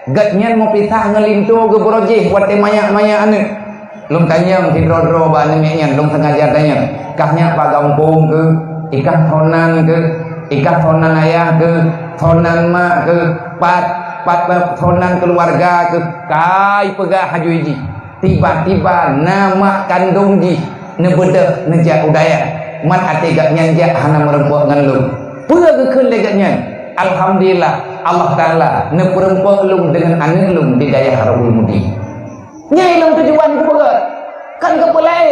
gatnya mau pitah ngelintu ge borojeh buat temanya ane. Lum tanya hidrodro ba ane lum sengaja tanya, kahnya pagampung ke, ikah thonan ke, ikah thonan ayah ke, thonan mak ke, pat thonan keluarga ke, kai pegah hajuiji. Tiba-tiba nama kandung ji nebedah nejak udaya man ate gak nyanjak hana merempuk ngan lu pura gekeun legatnya alhamdulillah Allah taala ne perempuk lung dengan anak lung di daya Rahul Mudi nyai lung tujuan ku begat kan kepelai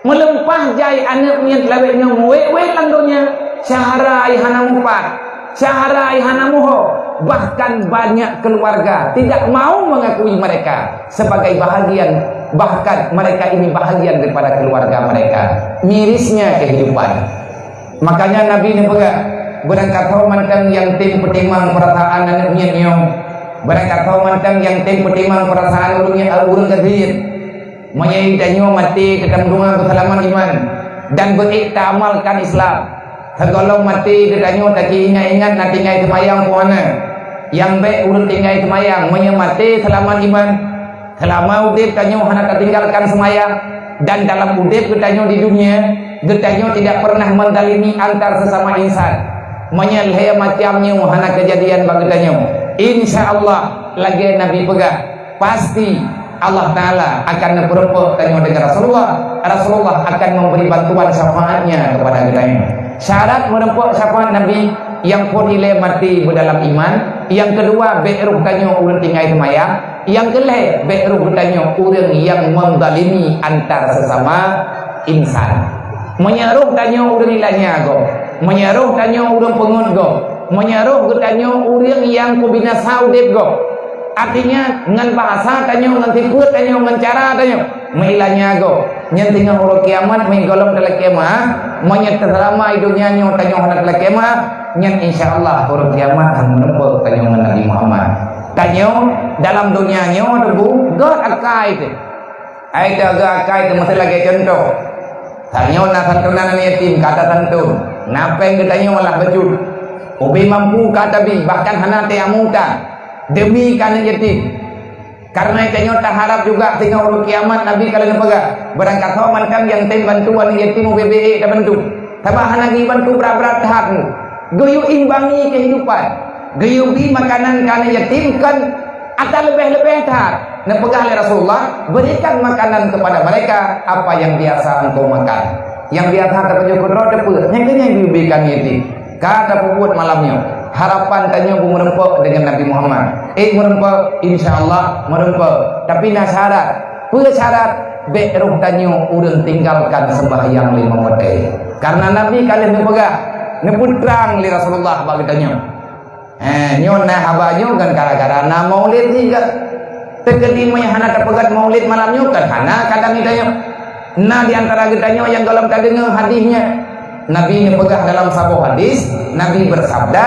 melempah jai anak punya laweknya we lang donya syaharai hana mufat syaharai hana muho bahkan banyak keluarga tidak mau mengakui mereka sebagai bahagian, bahkan mereka ini bahagian daripada keluarga mereka. Mirisnya kehidupan. Makanya Nabi ini berangkat tahu mantang yang tim petimang perasaan anaknya nyong, berangkat tahu mantang yang tim petimang perasaan urungnya urung gadir, menyai danyo mati ketanggungan kesalaman iman dan beriktamalkan Islam. Segolong mati gedanyo taki ingat nanti ngai semayang puana yang baik urut tinggai semayang menyemati selama iman selama udip tanyo hana ketinggalkan semayang dan dalam udip gedanyo di dunia gedanyo tidak pernah mendalimi antar sesama insan menyelhaya macamnya hana kejadian bagi gedanyo insyaallah lagi Nabi pegang pasti Allah Ta'ala akan berempuk tanyo dengan Rasulullah akan memberi bantuan syafaatnya kepada gedanyo. Syarat merempuk syafaat Nabi yang podile mati berdalam iman, yang kedua be'ruh tanyo urang tinggai semayang, yang kelih be'ruh tanyo urang yang mendalimi antar sesama insan. Menyaruh tanyo urang ilanya go, menyaruh tanyo urang pengut go, menyaruh tanyo urang yang kubinasa udip go. Artinya ngan bahasa tanyo ngan tiput tanyo ngan cara tanyo meilanya go nyentinga huruf kiamat menggolong dalam kiamat menyet selama hidupnya nyo tanyo hendak dalam kiamat nyen insyaallah huruf kiamat hang menempel tanyo ngan Nabi Muhammad tanyo dalam dunia nyo debu god akai te ai ta ga akai te mesti lagi contoh tanyo na santunan yatim kata santun napeng tanyo malah bejut ubi mampu kata bi bahkan hana te amuta demi karena yatim karena itu nyata harap juga tinggal urut kiamat Nabi kalau pegang berangkat macam yang tem bantuan yatim BBE dan bantu tabahan lagi bantu berat-berat tahapmu Goyo imbangi kehidupan. Goyo beri makanan kana yatim kan atau lebih-lebih tar. Nah pegang oleh Rasulullah, berikan makanan kepada mereka apa yang biasa engkau makan. Yang biasa terpenuh kodro depu, yang diberikan yatim. Kata pembuat malamnya, harapan tanya bu merempok dengan Nabi Muhammad. Merempok, insyaallah merempok. Tapi nak syarat, syarat beruh tanya urang tinggalkan sembahyang 5 waktu. Karena Nabi kalian berpegang, neputrang li Rasulullah bagi tanya. Nyona habanyo kan gara-gara na maulid juga. Tegedi hana terpegat maulid malamnya kan hana kadang ditanya. Nah di antara kitanya yang dalam terdengar hadisnya Nabi ini pegah dalam sebuah hadis Nabi bersabda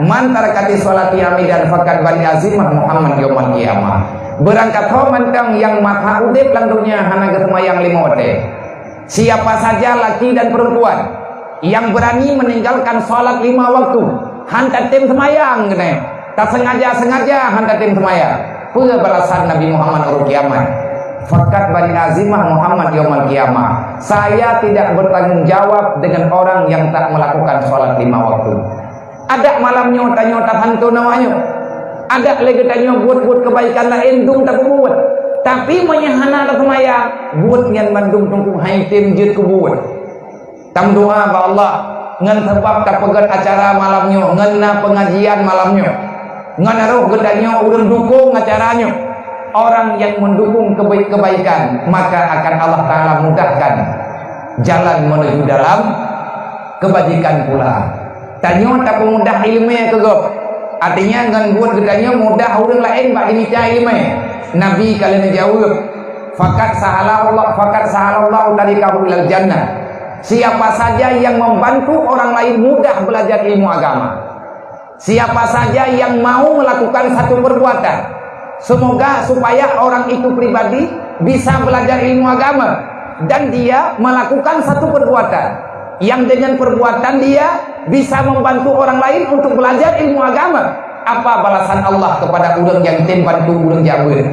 man tarakati sholati amidan faqad bani azimah Muhammad yaumul qiyamah. Berangkat mentang yang mata udip langdunya hana gesemayang 5 waktu. Siapa saja laki dan perempuan yang berani meninggalkan sholat 5 waktu hantar tim semayang gini. Tak sengaja hantar tim semayang. Pula balasan Nabi Muhammad hari kiamat. Fakat bani azimah Muhammad yaumul qiyamah. Saya tidak bertanggung jawab dengan orang yang tak melakukan sholat 5 waktu. Ada malamnya tanya tak hantu namanya. Ada lagi tanya buat kebaikan lain dung tak buat. Tapi menyahana tak semayang buat yang mandung tunggu haitim jid kubuat. Tam doa ba Allah ngan sebab tak pegat acara malamnya, ngena pengajian malamnya. Nganaruh gedanya urang dukung acaranya. Orang yang mendukung kebaikan maka akan Allah Ta'ala mudahkan jalan menuju dalam kebajikan pula. Tanya tak pemudah ilmu ke gop. Artinya ngan buat gedanya mudah urang lain bak dimica ilmu. Nabi kalian jawab fakat sahalallahu tarikahu ilal jannah. Siapa saja yang membantu orang lain mudah belajar ilmu agama. Siapa saja yang mau melakukan satu perbuatan, semoga supaya orang itu pribadi bisa belajar ilmu agama dan dia melakukan satu perbuatan yang dengan perbuatan dia bisa membantu orang lain untuk belajar ilmu agama. Apa balasan Allah kepada orang yang bantu orang jabir?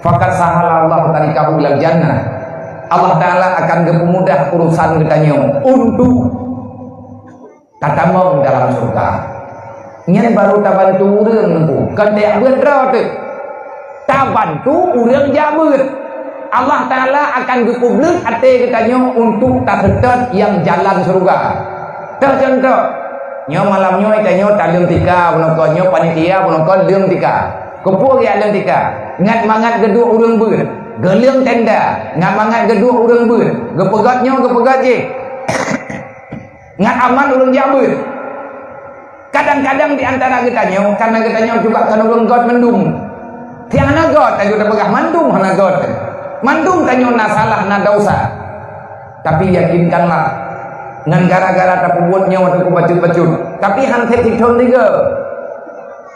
Fakat sahalallahu tarikahu ilal jannah. Allah Ta'ala akan mempermudah urusan kitanya untuk tatamong dalam surga. Nyen baru tak bantu urang tu. Kan dia berdraw tu. Tak bantu urang jabut. Allah Ta'ala akan berpublik hati katanya untuk tak setet yang jalan surga. Tak contoh. Nyo malamnya katanya tak leng tika. Penontonnya panitia penonton leng tika. Kepuk ya leng tika. Ngat mangat gedua urang ber. Geleng tenda. Ngat mangat gedua urang ber. Gepegatnya gepegat je. Ngat aman urang jabut. Kadang-kadang di antara kitanya, karena kitanya juga kan orang God mendung. Tiang na God, ayo dah pegah mandung hana God. Mandung tanya na salah na dosa. Tapi yakinkanlah, ngan gara-gara tak pembuatnya waktu ku bacut-bacut. Tapi hanset hikton tiga.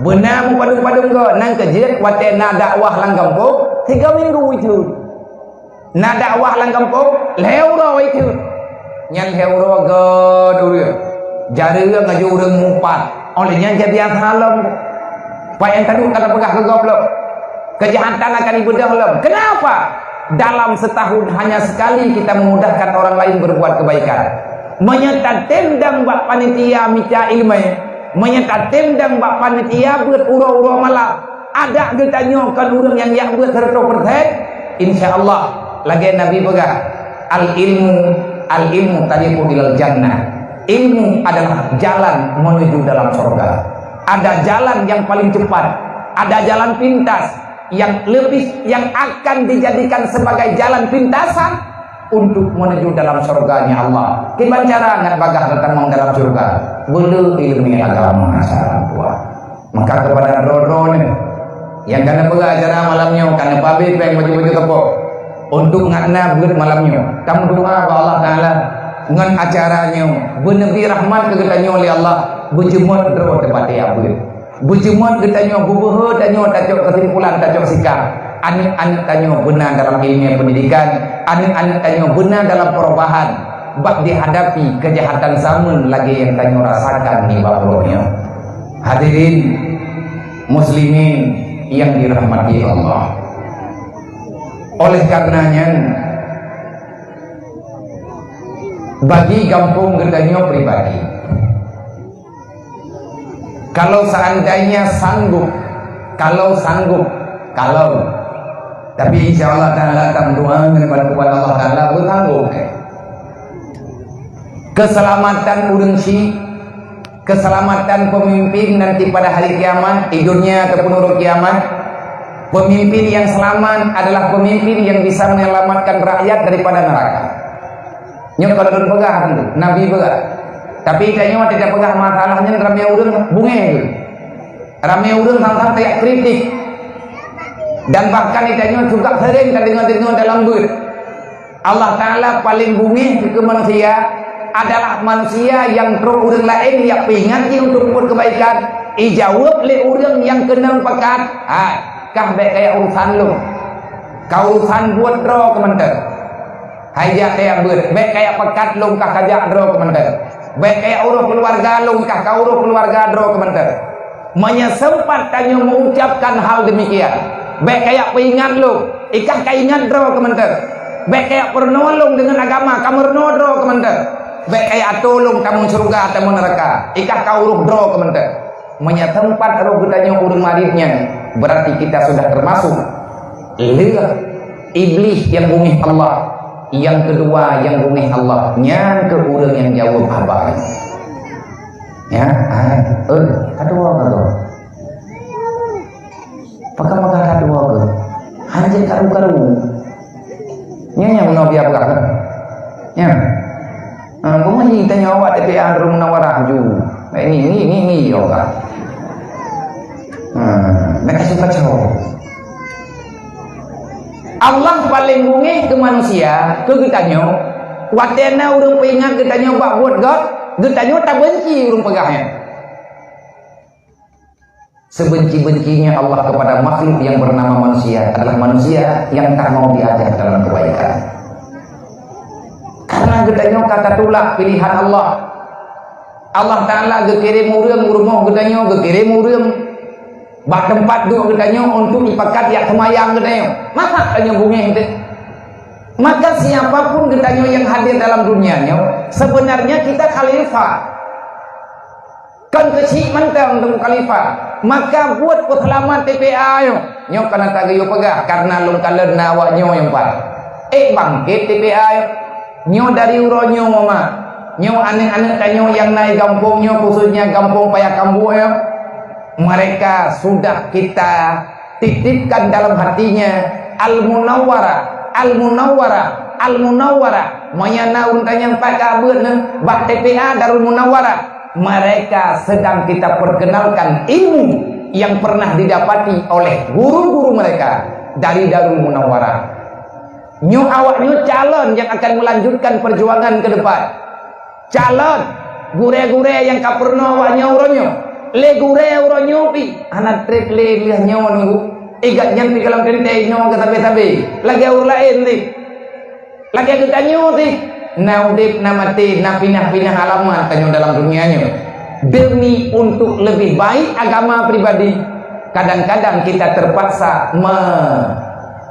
Benar mu padung-padung go, nang kejet wate na dakwah lang kampung 3 minggu itu. Na dakwah lang kampung leuro itu. Nyan leuro God urang. Jari ngaju urang mumpat. Olehnya jadi yang halam. Pak yang tadi kata pegah ke goblok. Kejahatan akan ibadah halam. Kenapa? Dalam setahun hanya sekali kita memudahkan orang lain berbuat kebaikan. Menyerta tendang bak panitia mica ilmu. Menyerta tendang bak panitia buat ura-ura malam. Ada ditanya kan orang yang buat 100%. InsyaAllah. Lagi Nabi pegah. Al-ilmu tariqu ilal jannah. Ilmu adalah jalan menuju dalam surga. Ada jalan yang paling cepat, ada jalan pintas yang akan dijadikan sebagai jalan pintasan untuk menuju dalam surganya Allah. Gimana cara ngat bagah datang dalam surga? Belu ilmu agama masalah buat. Maka kepada Rodon yang kena belajar malamnya, karena pabrik yang baju-baju kepok untuk ngatna buat malamnya. Kamu doa kepada Allah Ta'ala ngan acaranya benebi rahmat kegetanya oleh Allah berjemut terus tempat dia berjemut kegetanya bubuh tanya tajok kesimpulan tajok sikap anak-anak tanya benar dalam ilmu pendidikan anak-anak tanya benar dalam perubahan bak dihadapi kejahatan zaman lagi yang tanya rasakan di bawahnya. Hadirin muslimin yang dirahmati Allah, oleh karenanya bagi kampung gedanya pribadi Kalau seandainya sanggup, kalau tapi insya Allah Ta'ala tamduan kepada Allah Ta'ala bertanggung. Keselamatan urang si, keselamatan pemimpin nanti pada hari kiamat, tidurnya ataupun urut kiamat. Pemimpin yang selamat adalah pemimpin yang bisa menyelamatkan rakyat daripada neraka. Nyok kalau don pegah tentu, Nabi pegah. Tapi itanya tidak pegah, masalahnya ramai urang bunge. Ramai urang sang-sang kayak kritik. Dan bahkan itanya juga sering dengar dalam ber. Allah Ta'ala paling bumi ke manusia adalah manusia yang pro urang lain yang pingat untuk buat kebaikan. Ijawab le urang yang kenal pekat. Kah baik kayak urusan lu. Kau urusan buat draw kementer. Hajak kayak ber. Baik kayak pekat lu kah kajak draw kementer. Baik kayak urus keluarga lu kah kau urus keluarga draw kementer. Menyesempat tanya mengucapkan hal demikian. Baik kayak peingat lu, ikah kaingat draw kementer. Baik kayak pernolong dengan agama, kamu draw kementer. Baik kayak tolong kamu surga atau neraka, ikah kau uruk draw kementer. Menyetempat roh gedanya urung maridnya, berarti kita sudah termasuk iblis yang bungih Allah. Yang kedua yang bungih Allah, nyan ke urang yang jawab abang. Ya, kedua. Pakai makan kadua ke, anjing karu. Nya mau biar buka kan? Nya, aku mah tanya awak TPA rumah nawarah ju. Ini yoga. Mereka suka cowok. Allah paling bungih ke manusia, ke kitanya. Watena urang pengat kitanya buat God, kitanya tak benci urang pegahnya. Sebenci-bencinya Allah kepada makhluk yang bernama manusia adalah manusia yang tak mau diajak dalam kebaikan. Karena gedanya kata tulak pilihan Allah. Allah Ta'ala gekirim urang rumah gedanya, gekirim urang bak tempat duduk gedanya untuk ipakat yang semayang gedanya. Masa gedanya bumi itu? Maka siapapun gedanya yang hadir dalam dunianya, sebenarnya kita khalifah. Kan kecil mentang untuk khalifah. Maka buat perselamat TPA yo nyok kana tagayo pegah karena lung kalen awak nyo yang par bangkit TPA nyo dari uronyo mama nyo aneh-aneh kanyo yang naik kampungnya khususnya kampung Payakambu yo mereka sudah kita titipkan dalam hatinya al-munawwarah mayana untanya pakai beut bak TPA Darul Munawwarah. Mereka sedang kita perkenalkan ilmu yang pernah didapati oleh guru-guru mereka dari Darul Munawwarah. Nyu awak nyu calon yang akan melanjutkan perjuangan ke depan. Calon gure-gure yang kaperno awak nyauronyo. Le gure uronyo pi anak trip le liah nyawa nunggu. Igat nyan pi kalam kente nyawa ke tabe-tabe. Lagi aur lain nih. Lagi kita nyu sih. Naudip namati napinah-pinah halaman tanyo dalam dunianya demi untuk lebih baik agama pribadi. Kadang-kadang kita terpaksa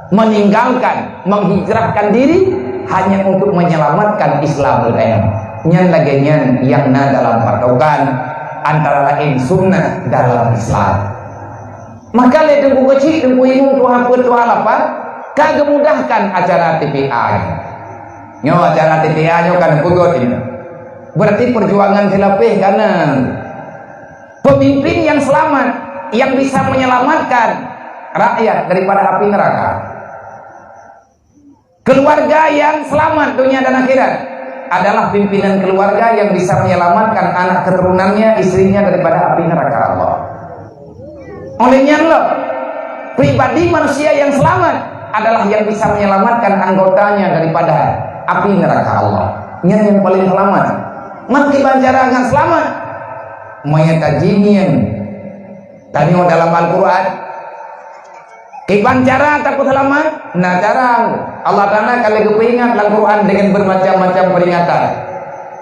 meninggalkan, menghijrahkan diri hanya untuk menyelamatkan Islam budaya. Nyan lagi nyan yang dalam patokan antara lain sunnah dalam Islam. Maka le tunggu kecil tunggu ilmu tuhan tuhan apa? Kagak mudahkan acara TPA. Nyo acara TPA nyo kan pugot ini. Berarti perjuangan khilafah kanan. Pemimpin yang selamat, yang bisa menyelamatkan rakyat daripada api neraka. Keluarga yang selamat dunia dan akhirat adalah pimpinan keluarga yang bisa menyelamatkan anak keturunannya, istrinya daripada api neraka Allah. Olehnya Allah, pribadi manusia yang selamat adalah yang bisa menyelamatkan anggotanya daripada api neraka Allah. Yang paling selamat. Mati bancara akan selamat. Mayat tadi dalam Al-Quran. Kibancara takut selamat. Nah jarang. Allah Ta'ala kalau kepingat Al-Quran dengan bermacam-macam peringatan.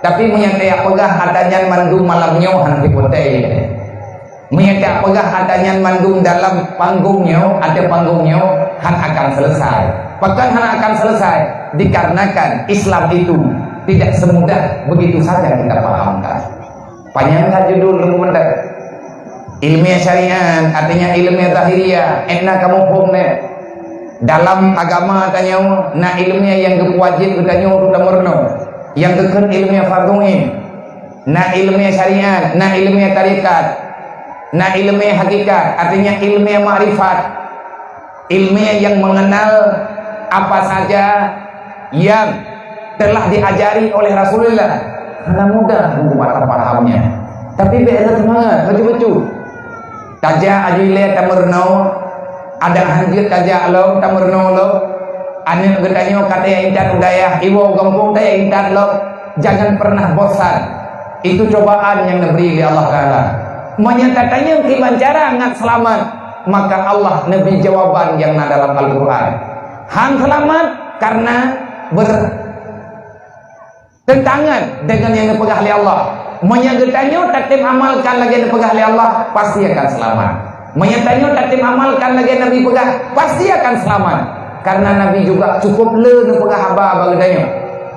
Tapi menyatakan pegah adanya mandung malamnya han pipotai. Menyatakan pegah adanya mandung dalam panggungnya, ada panggungnya han akan selesai. Bahkan han akan selesai dikarenakan Islam itu tidak semudah begitu saja kita pahamkan. Panjangkan judul dokumentasi. Ilmiah syariat artinya ilmiah zahiriyah. Enak kamu pun dalam agama tanya nak ilmiah yang kewajib tanya udah murno. Yang kekal ilmiah fardhu'in. Nak ilmiah syariat, nak ilmiah tarikat, nak ilmiah hakikat artinya ilmiah ma'rifat. Ilmiah yang mengenal apa saja yang telah diajari oleh Rasulullah. Karena mudah buat pahamnya. Tapi beda semangat, betul-betul. Taja ajile tamurno ada hanjir taja lo tamurno lo ane getanyo katanya intat udaya iwo gampung taya intat lo. Jangan pernah bosan. Itu cobaan yang diberi oleh Allah Taala. Menyatakannya gimana cara ngat selamat, maka Allah nabi jawaban yang ada dalam Al-Qur'an. Hang selamat karena bertentangan dengan yang dipegang oleh Allah. Menyagetannya tatib amalkan lagi yang dipegang oleh Allah, pasti akan selamat. Menyatakannya tatib amalkan lagi yang Nabi pegang, pasti akan selamat. Karena Nabi juga cukup le dipegang haba bagadanya.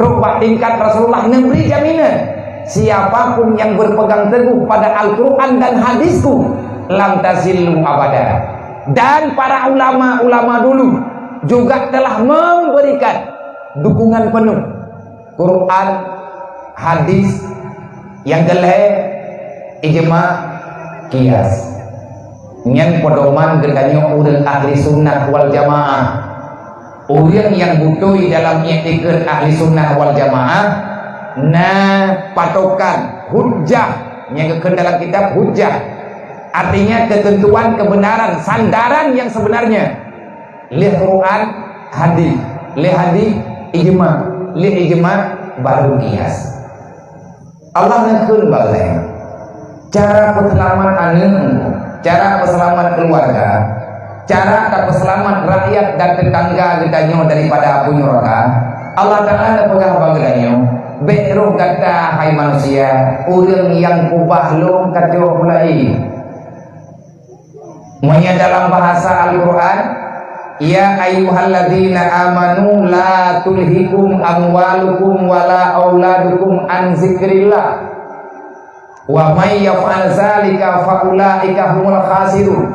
Rupanya tingkat Rasulullah memberi jaminan, siapapun yang berpegang teguh pada Al-Quran dan hadisku, lam tazillu abada. Dan para ulama-ulama dulu juga telah memberikan dukungan penuh Quran, hadis, yang geleh, ijma, kias. Nyan pedoman gedanyo urang ahli sunnah wal jamaah. Urang yang butuh dalam i'tikad ahli sunnah wal jamaah, nah patokan hujjah yang ke dalam kitab hujjah. Artinya ketentuan kebenaran, sandaran yang sebenarnya. Lihat Quran, hadis, lihat hadis, ijma, lihat ijma, baru kias. Allah ngekun balai cara keselamatan cara peselamat keluarga, cara peselamat rakyat dan tetangga gedanyo daripada api neraka. Allah Ta'ala ada pegang bagedanyo beruh kata hai manusia urang yang kubah lo kacau mulai Manya dalam bahasa Al-Quran, ya ayyuhalladzina amanu la tulhikum amwalukum wala auladukum an zikrillah wa may yaf'al zalika faulaika humul khasirun.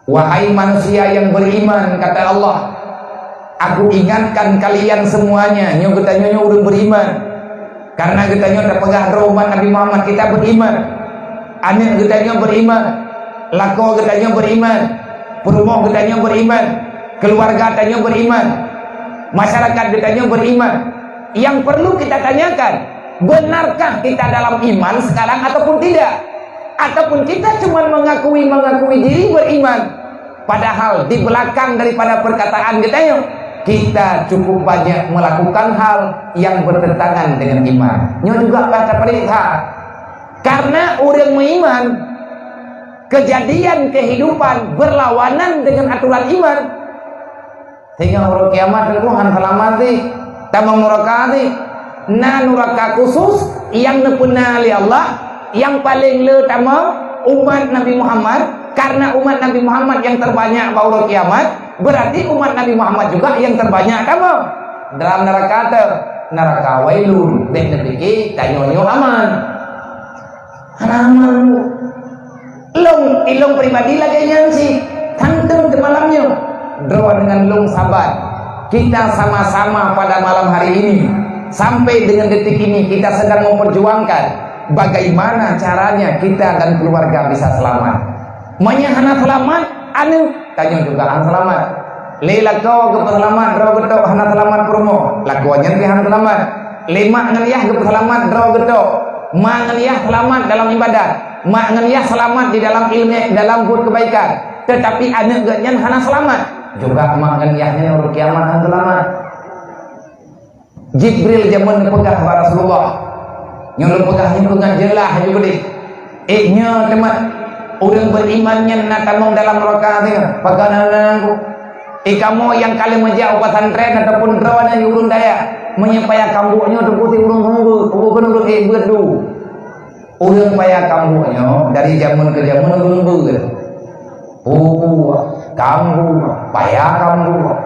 Wahai manusia yang beriman, kata Allah, aku ingatkan kalian semuanya. Nyo katanya nyo udah beriman, karena katanya terpegang roman Nabi Muhammad, kita beriman. Anak katanya beriman, lako katanya beriman, perumoh katanya beriman, keluarga katanya beriman, masyarakat katanya beriman. Yang perlu kita tanyakan, benarkah kita dalam iman sekarang ataupun tidak? Ataupun kita cuma mengakui diri beriman, padahal di belakang daripada perkataan kita cukup banyak melakukan hal yang bertentangan dengan iman. Nyo juga kata perintah, karena orang beriman, kejadian kehidupan berlawanan dengan aturan iman. Sehingga orang kiamat itu Tuhan selamati, tamang nurakati, na nuraka khusus yang nepuna li Allah, yang paling utama umat Nabi Muhammad. Karena umat Nabi Muhammad yang terbanyak bau kiamat, berarti umat Nabi Muhammad juga yang terbanyak kamu dalam neraka wailun dan nepiki tanyonyo aman. Aman ilong pribadi lagi nyansi tantum ke malamnya draw dengan long sabar. Kita sama-sama pada malam hari ini sampai dengan detik ini kita sedang memperjuangkan bagaimana caranya kita dan keluarga bisa selamat. Manya hana selamat, anu tanya juga hana selamat. Lila kau ke selamat, draw getok hana selamat promo. Lakuannya hana selamat. Lima ngeliyah ke selamat, draw getok. Ma ngeliyah selamat dalam ibadat. Ma ngeliyah selamat di dalam ilmu, dalam buat kebaikan. Tetapi anak gaknya hana selamat. Juga ma ngeliyahnya urut kiamat hana selamat. Jibril zaman pegah para Rasulullah. Nyolong pegahnya jelas juga deh. Nya teman. Orang berimannya nak tamong dalam neraka tu, pagana kamu yang kali menjauh pesantren ataupun drawana di urun daya, menyepaya kambuhnya deputi urun hunggu, bukan urun berdu. Urun paya kambuhnya dari zaman ke zaman urun ber. Kambuh, paya kambuh.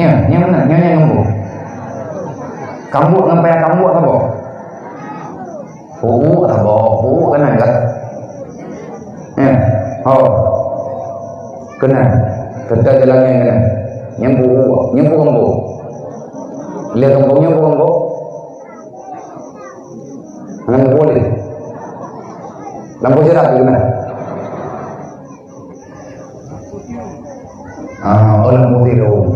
Nya mana? Nya kambuh. Kambuh ngam paya kambuh apa? Apa kan enggak? Oh, kena. Kita jalannya kena. Nyempu kembu. Lihat kembu. Jangan boleh. Lampu jerat kena. Lampu biru.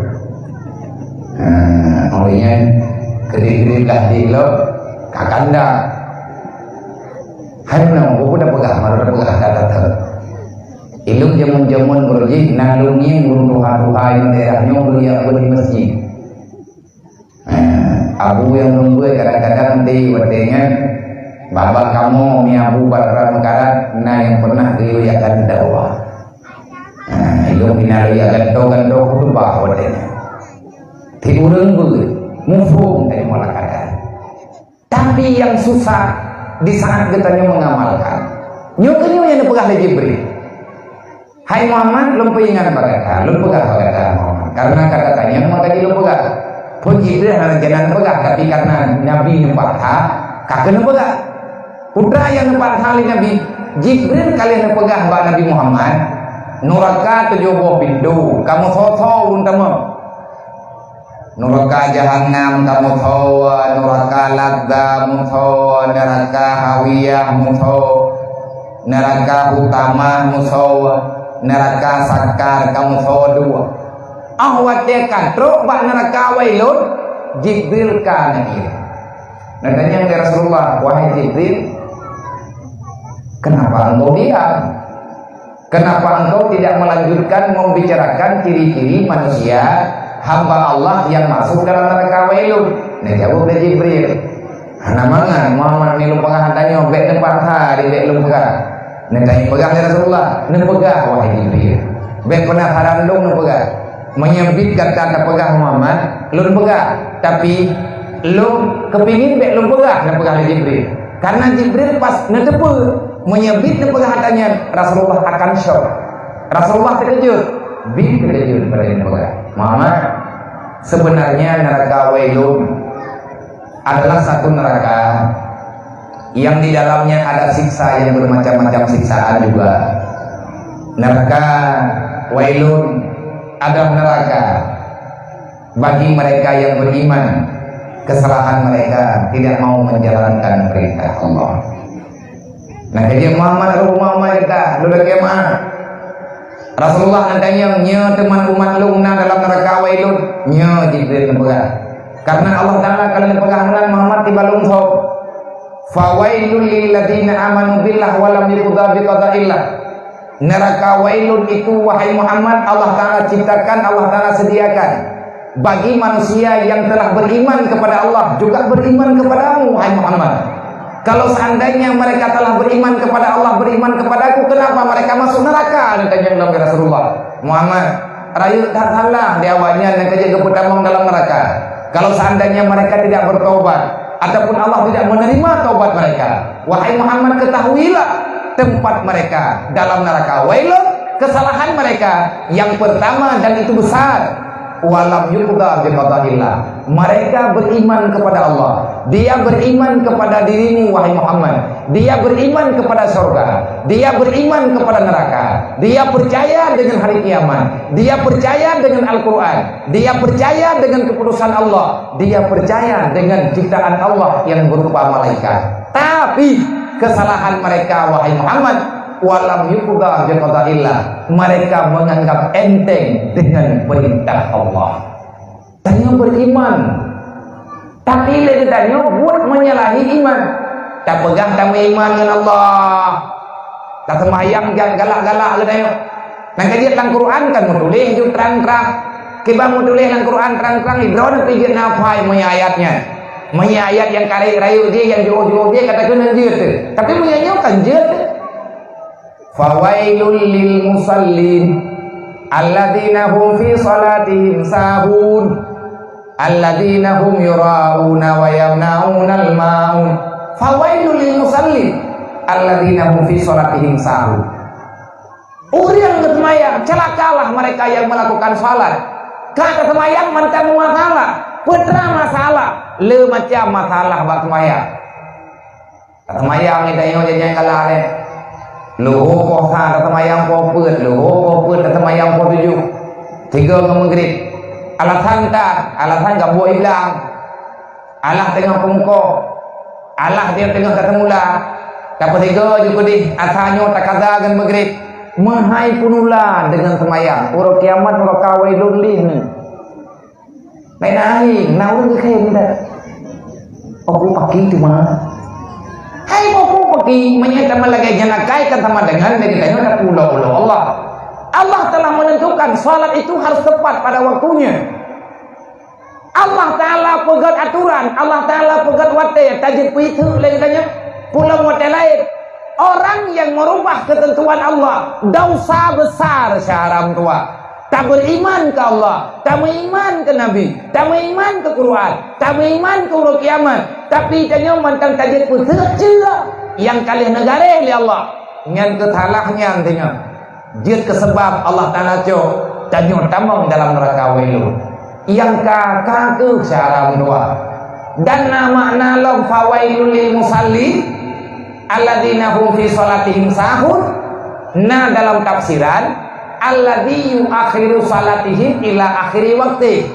Orangnya kediri lah di lo kakanda. Hai menang, buku dah pegang, malu dah pegang kata. Ilmu jamun berjih, nalungi burung tuha yang daerahnya beliau di masjid. Abu yang nunggu kadang-kadang di wadenya, babak kamu mi abu barang karat, yang pernah dilihatkan dakwah. Ilmu dilihatkan gando khutbah wadenya. Tiurun bulu, mufhum dari malakada. Tapi yang susah di saat kita mengamalkan nyoknya yang dipegang oleh Jibril. Hai Muhammad, lu pengingat mereka, lu pegang Muhammad. Karena kata-katanya maka dia lu pegang. Pun Jibril harus jangan pegang, tapi karena Nabi nempat kakek pegang. Putra yang nempat hal Nabi Jibril kalian pegang mbak Nabi Muhammad. Nuraka 70 pintu, kamu tahu untama. Neraka jahannam kamu tahu, neraka ladza tahu, neraka hawiyah tahu, neraka utama tahu, neraka sakar kamu tahu dua. Ahwatkan terus bak neraka wailun Jibril kan ini. Nadanya dari Rasulullah, wahai Jibril, kenapa engkau diam? Kenapa engkau tidak melanjutkan membicarakan ciri-ciri manusia hamba Allah yang masuk dalam neraka wailun? Nah jawab dari Jibril. Namangan Muhammad ni lu pegang tanya bek tempat hari bek lu pegang. Nah tanya pegang dari Rasulullah, nu pegang wahai Jibril. Bek pernah haram lu nu pegang. Menyebut kata pegang Muhammad, lu pegang. Tapi lu kepingin bek lu pegang, nu pegang Jibril. Karena Jibril pas netepu menyebut nu pegang tanya Rasulullah akan syok. Rasulullah terkejut. Bin terkejut pada yang pegang. Muhammad, sebenarnya neraka wailun adalah satu neraka yang di dalamnya ada siksa yang bermacam-macam siksaan juga. Neraka wailun adalah neraka bagi mereka yang beriman, kesalahan mereka tidak mau menjalankan perintah Allah. Nah jadi Muhammad kita sudah kemana? Rasulullah nantanya nya teman umat lu dalam neraka wailun nya Jibril pegang. Karena Allah Taala kalau pegang Muhammad tibalung sok. Fawailul lil ladzina amanu billah wa lam yuqda bi qada'illah. Neraka wailun itu wahai Muhammad Allah Taala ciptakan, Allah Taala sediakan bagi manusia yang telah beriman kepada Allah, juga beriman kepadamu wahai Muhammad. Kalau seandainya mereka telah beriman kepada Allah, beriman kepadaku, kenapa mereka masuk neraka? Ditanya Nabi Rasulullah Muhammad, rayu tak salah di awalnya dan kerja keputamang dalam neraka. Kalau seandainya mereka tidak bertobat ataupun Allah tidak menerima taubat mereka, wahai Muhammad ketahuilah tempat mereka dalam neraka wailun, kesalahan mereka yang pertama dan itu besar. Walam yuqda bi qada'illah. Mereka beriman kepada Allah. Dia beriman kepada dirimu wahai Muhammad. Dia beriman kepada surga. Dia beriman kepada neraka. Dia percaya dengan hari kiamat. Dia percaya dengan Al-Qur'an. Dia percaya dengan keputusan Allah. Dia percaya dengan ciptaan Allah yang berupa malaikat. Tapi kesalahan mereka wahai Muhammad, walam yuqda bi qada'illah. Mereka menganggap enteng dengan perintah Allah. Tanya beriman, tapi dia tanya buat menyalahi iman. Tak pegang tamu iman dengan Allah. Tak sembahyang jangan galak-galak le tanya. Nang kajian dalam Quran kan menulis ju terang-terang. Kiba menulis dalam Quran terang-terang ibron pijit nafai ayatnya. Ayat yang kari rayu dia yang jauh-jauh dia katakan jeut. Tapi menyanyikan jeut. Fawailul lil musallin alladzina hum fi salatihim sahun alladzina hum yura'una wa yamna'una al-ma'un. Fawailul lil musallin alladzina hum fi salatihim sahun. Orang bersemayam, celakalah mereka yang melakukan salat. Kata semayam mantan masalah, putra masalah, le macam masalah buat semayam. Semayam ni tanya jangan kalah deh. luhu poha semayang po put, luhu po put semayang po 7. 3 ke maghrib. Alasan gak buat hilang. Allah tengah pungko. Allah dia tengah ketemu lah. Dapat 3 juga di asalnya tak kata kan maghrib. Mahai punula dengan semayang. Urut kiamat urut kawai lulih ni. Baik naik, nak urut ke khair dah. Aku pakai tu mah. Hai aku pakai menyatakan lagi janakai kan sama dengan tanya tak pulau Allah. Allah telah menentukan salat itu harus tepat pada waktunya. Allah Ta'ala pegat aturan, Allah Ta'ala pegat wate, tajid pitu lain tanya, pulang wate lain. Orang yang merubah ketentuan Allah, dosa besar syaram tua. Tak beriman ke Allah, tak beriman ke Nabi, tak beriman ke Quran, tak beriman ke hari kiamat. Tapi tanya mantang tajid pitu yang kali negara oleh Allah. Yang kesalahnya tanya, dia kesebab Allah Ta'ala cok, tanya tamang dalam neraka wailu. Yang kakak ke syaram dua. Dan makna lam fawailul lil musalli alladzina hum fi salatihim sahun. Nah dalam tafsiran alladzi yuakhiru salatihim ila akhiri waktu.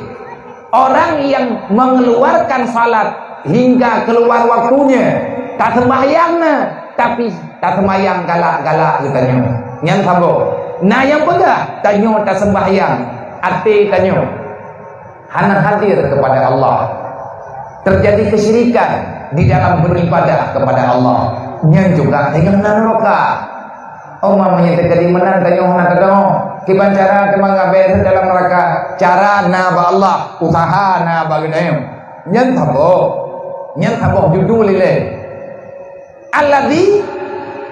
Orang yang mengeluarkan salat hingga keluar waktunya, tak sembahyangna tapi tak sembahyang galak-galak katanya. Yang sambung. Nah yang pegah tanya tak sembahyang. Arti tanya hana hadir kepada Allah, terjadi kesyirikan di dalam beribadah kepada Allah. Yang juga dengan neraka. Mamanya terjadi menang tanya hana tadong. Kiban cara temang ngaber dalam neraka. Cara na ba Allah, usaha na ba gedem. Nyen thabo judul ile. Alladzi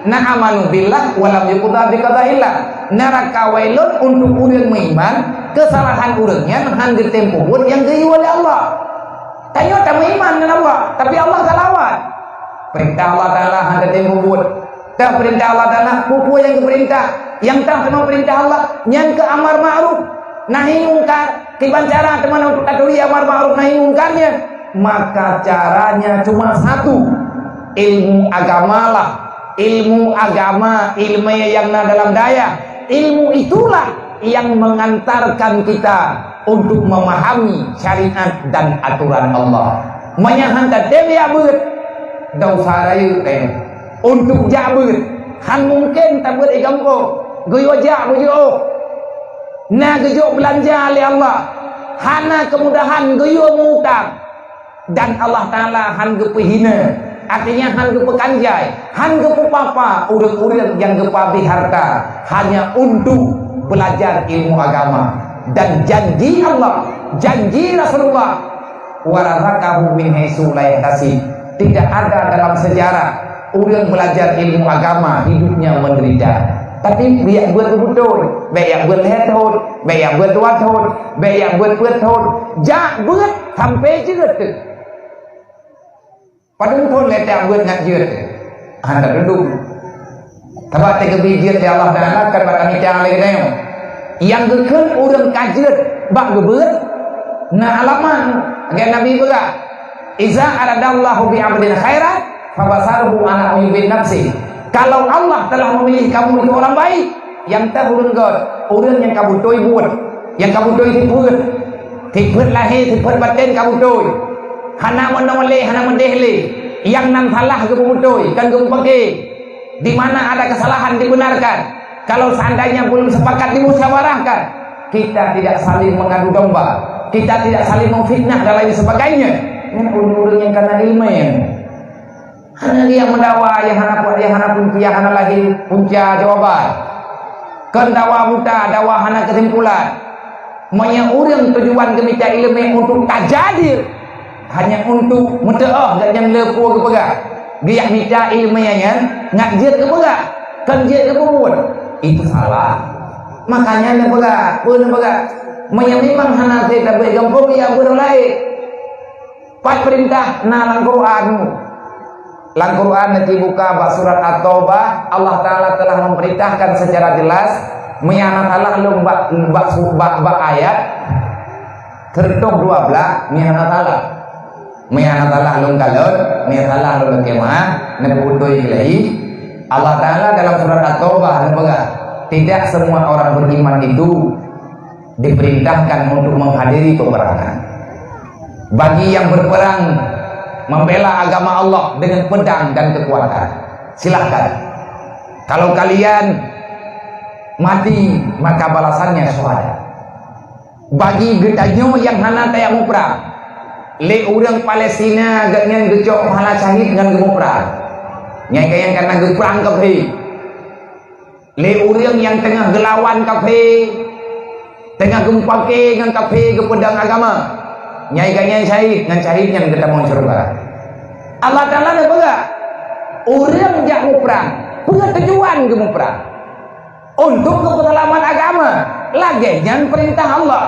na'amanu billah wa lam yuqda bi qada'illah. Neraka wailun untuk urang beriman, kesalahan urangnya han ditempuh buat yang diu oleh Allah. Tayo tak beriman dengan Allah, tapi Allah salawat. Perintah Allah Ta'ala han ditempuh buat. Tak perintah Allah Ta'ala buku yang keperintah, yang tak sama perintah Allah, yang ke amar ma'ruf nahi mungkar. Kiban cara teman untuk katuri amar ma'ruf nahi mungkarnya, maka caranya cuma satu, ilmu agamalah. Ilmu agama, ilmu yang dalam daya, ilmu itulah yang mengantarkan kita untuk memahami syariat dan aturan Allah. Menyahankan dia ber dosa rayu untuk jabut han mungkin tak berigampo goyo jak goyo na goyo belanja oleh Allah hana kemudahan goyo mutang dan Allah Ta'ala han gepehina. Artinya han gepa kanjai, han gepa papa, urang-urang yang gepa harta hanya untuk belajar ilmu agama. Dan janji Allah, janji Rasulullah, warazaqahu min haitsu la yahtasib. Tidak ada dalam sejarah urang belajar ilmu agama hidupnya menderita. Tapi biar buat betul, baik yang buat leher thôn, baik yang buat tuat thôn, baik yang buat puat thôn, jak buat sampai jeut. Padahal pun letak buat nak jeut. Anda duduk. Tabat kebijian di Allah Ta'ala kan bakal mitang lagi dah. Yang gekeun urang kajeut bak gebeut na alaman agar Nabi berak. Iza aradallahu bi 'abdin khairan fabasaruhu ala bin nafsi. Kalau Allah telah memilih kamu itu orang baik, yang tak urang god, urang yang kamu toi buat, yang kamu toi tiput lahir, tiput batin kamu toi. Hana menoleh, hana mendehle, yang nan salah ke pemutoi, kan ke pakai. Di mana ada kesalahan dibenarkan. Kalau seandainya belum sepakat dimusyawarahkan, kita tidak saling mengadu domba, kita tidak saling memfitnah dan lain sebagainya. Ini urang yang karena ilmu yang hana dia mendawa, yang hana lagi punca jawaban. Kan dawa buta, dawa hana kesimpulan. Manya urang tujuan kemita ilmu untuk tajadir. Hanya untuk mutaah dan yang lepo ke pegak. Dia minta ilmunya ngajir ke pegak, kanjir ke pebun. Itu salah. Makanya le pegak, pun pegak. Memang hana kita bergampung yang berlain. Pat perintah na lang Quran. Lang Quran nanti buka bab surat At-Taubah, Allah Ta'ala telah memerintahkan secara jelas menyana taala lu bab ayat tertuk 12 menyana taala. Menyana taala lung kalon, menyana taala lung kemah, neputoi ilahi. Allah Ta'ala dalam surat At-Taubah, tidak semua orang beriman itu diperintahkan untuk menghadiri peperangan. Bagi yang berperang membela agama Allah dengan pedang dan kekuatan, silahkan. Kalau kalian mati maka balasannya syuhada. Bagi gedanyo yang hana tayak mau perang, le orang Palestina dengan gecok pahala syahid dengan gemu perang, nyai yang karena geperang kafe, le orang yang tengah gelawan kafe, tengah gempake dengan kafe ke pedang agama, nyai syahid dengan syahidnya kita mau surga. Allah Ta'ala ada enggak? Orang jak mau perang, punya tujuan gemu perang untuk keselamatan agama. Lagi jangan perintah Allah,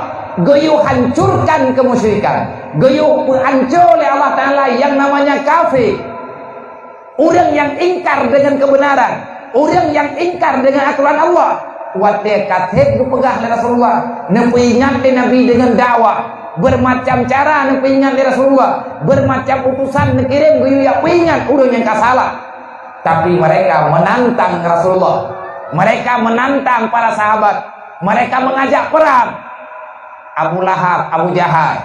goyo hancurkan kemusyrikan, goyo hancur oleh Allah Ta'ala yang namanya kafir. Orang yang ingkar dengan kebenaran, orang yang ingkar dengan aturan Allah, wate katib dipegah oleh Rasulullah, ingat Nabi dengan dakwah, bermacam cara ingat Rasulullah, bermacam utusan dikirim goyo yang ingat orang yang kasalah. Tapi mereka menantang Rasulullah, mereka menantang para sahabat, mereka mengajak perang. Abu Lahab, Abu Jahal,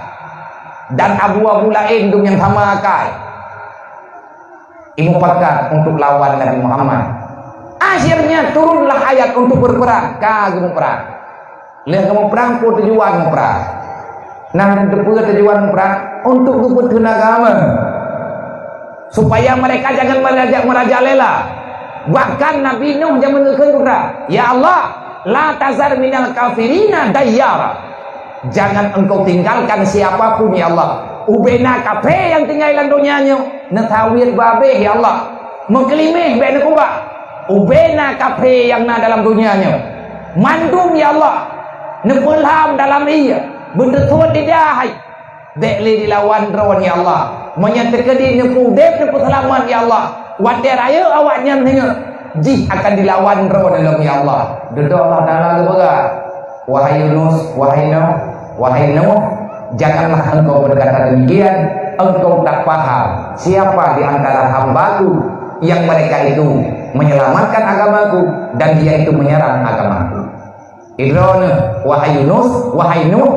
dan Abu lain yang sama akai ibu pakat untuk lawan Nabi Muhammad. Akhirnya turunlah ayat untuk berperang. Kamu perang, lihat kamu perang pun tujuan perang. Nah, tujuan perang untuk kepentingan agama, supaya mereka jangan merajalela. Bahkan Nabi Nuh zaman berkata, ya Allah, la tazar minal kafirina dayyara. Jangan engkau tinggalkan siapapun ya Allah. Ubena kafe yang tinggal dalam dunianya, netawir babe ya Allah. Mengkelimih bena kuba. Ubena kafe yang na dalam dunianya. Mandum ya Allah. Nepelham dalam iya. Bendetut didahai. Dekli dilawan rawan ya Allah. Menyatakan di nepudep nepuselaman ya Allah. Wadah raya awaknya tengok. Jih akan dilawan rawan dalam ya Allah. Duduk Allah Ta'ala kepada. Wahai Yunus, wahai Nuh, janganlah engkau berkata demikian. Engkau tak paham siapa di antara hambaku yang mereka itu menyelamatkan agamaku dan dia itu menyerang agamaku. Idrone, wahai Yunus, wahai Nuh,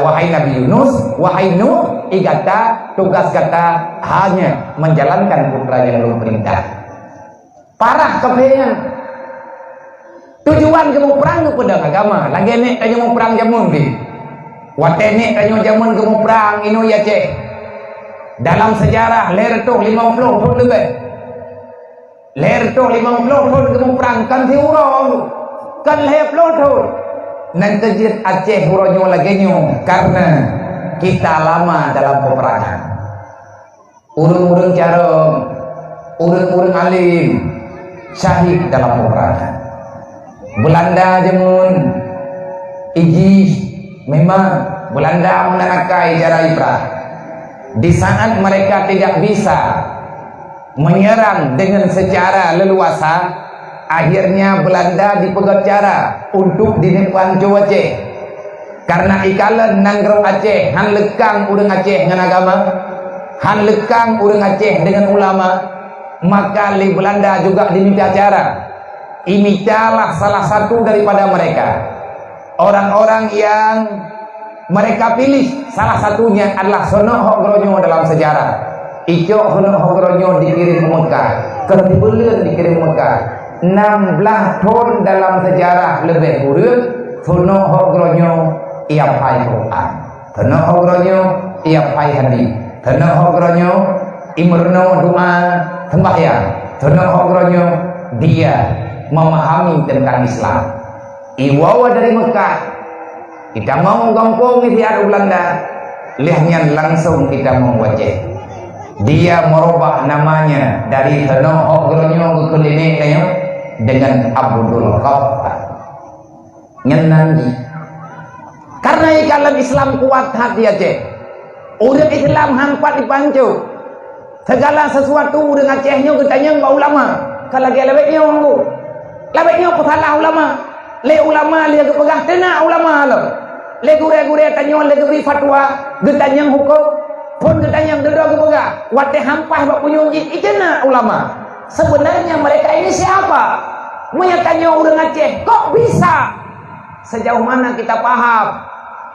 wahai Nabi Yunus, wahai Nuh, igata tugas kata hanya menjalankan putra yang belum perintah. Parah kepengen. Tujuan kamu perang ke pedang agama. Lagi nek tanya mau perang jamun di. Wate nek tanya jamun kamu perang ino ya ceh. Dalam sejarah ler tu 50 tahun lebih. Ler tu 50 tahun kamu perang kan si urang. Kan leh 10 tahun. Nan kejit Aceh uronyo lagi nyo karena kita lama dalam peperangan. Urung-urung carong, urung-urung alim syahid dalam peperangan. Belanda jemun iji memang Belanda menanakai cara ibrah. Di saat mereka tidak bisa menyerang dengan secara leluasa, akhirnya Belanda dipegat cara untuk dinepan Jawa Aceh. Karena ikalan nanggro Aceh han lekang urang Aceh dengan agama, han lekang urang Aceh dengan ulama, maka li Belanda juga diminta cara. Imitalah salah satu daripada mereka. Orang-orang yang mereka pilih, salah satunya adalah Sono Hogronyo dalam sejarah. Ijo Sono Hogronyo dikirim ke Mekah, Kertibulan dikirim ke Mekah. 16 tahun dalam sejarah lebih kurang Sono Hogronyo ia pai Quran, Sono Hogronyo ia pai hadis, Sono Hogronyo imurno doa sembahyang, Sono Hogronyo dia memahami tentang Islam. Iwawa dari Mekah, kita mau gampung di arah Belanda, lihatnya langsung kita mau wajah. Dia merubah namanya dari Sono Hogronyo ke Kulinik dengan Abdul Ghaffar. Nyenangi. Karena ikalan Islam kuat hati Aceh. Orang Islam hampat dipancu. Segala sesuatu dengan Acehnya ketanya mbak ulama. Kalau dia lebihnya orang labeknya pesalah ulama. Le ulama dia kepegang tenang ulama lo. Le gure-gure tanya le beri fatwa, getanyang hukum, pun getanyang denda kepegang. Wate hampah bak punyung ikena ulama. sebenarnya mereka ini siapa? Menyatanya orang Aceh, kok bisa? Sejauh mana kita paham?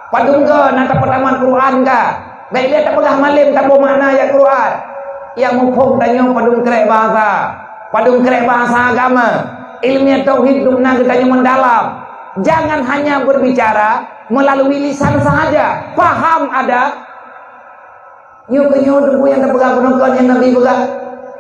Padungga nata pertama Quran ka? Baik dia tak pegah malim tak bermakna ya Quran. Yang mufhum tanya padung kerek bahasa, padung kerek bahasa agama. Ilmiah tauhid dumna kita mendalam. Jangan hanya berbicara melalui lisan saja. Paham ada. Yuk kenyo yang terpegang penonton yang Nabi pegang.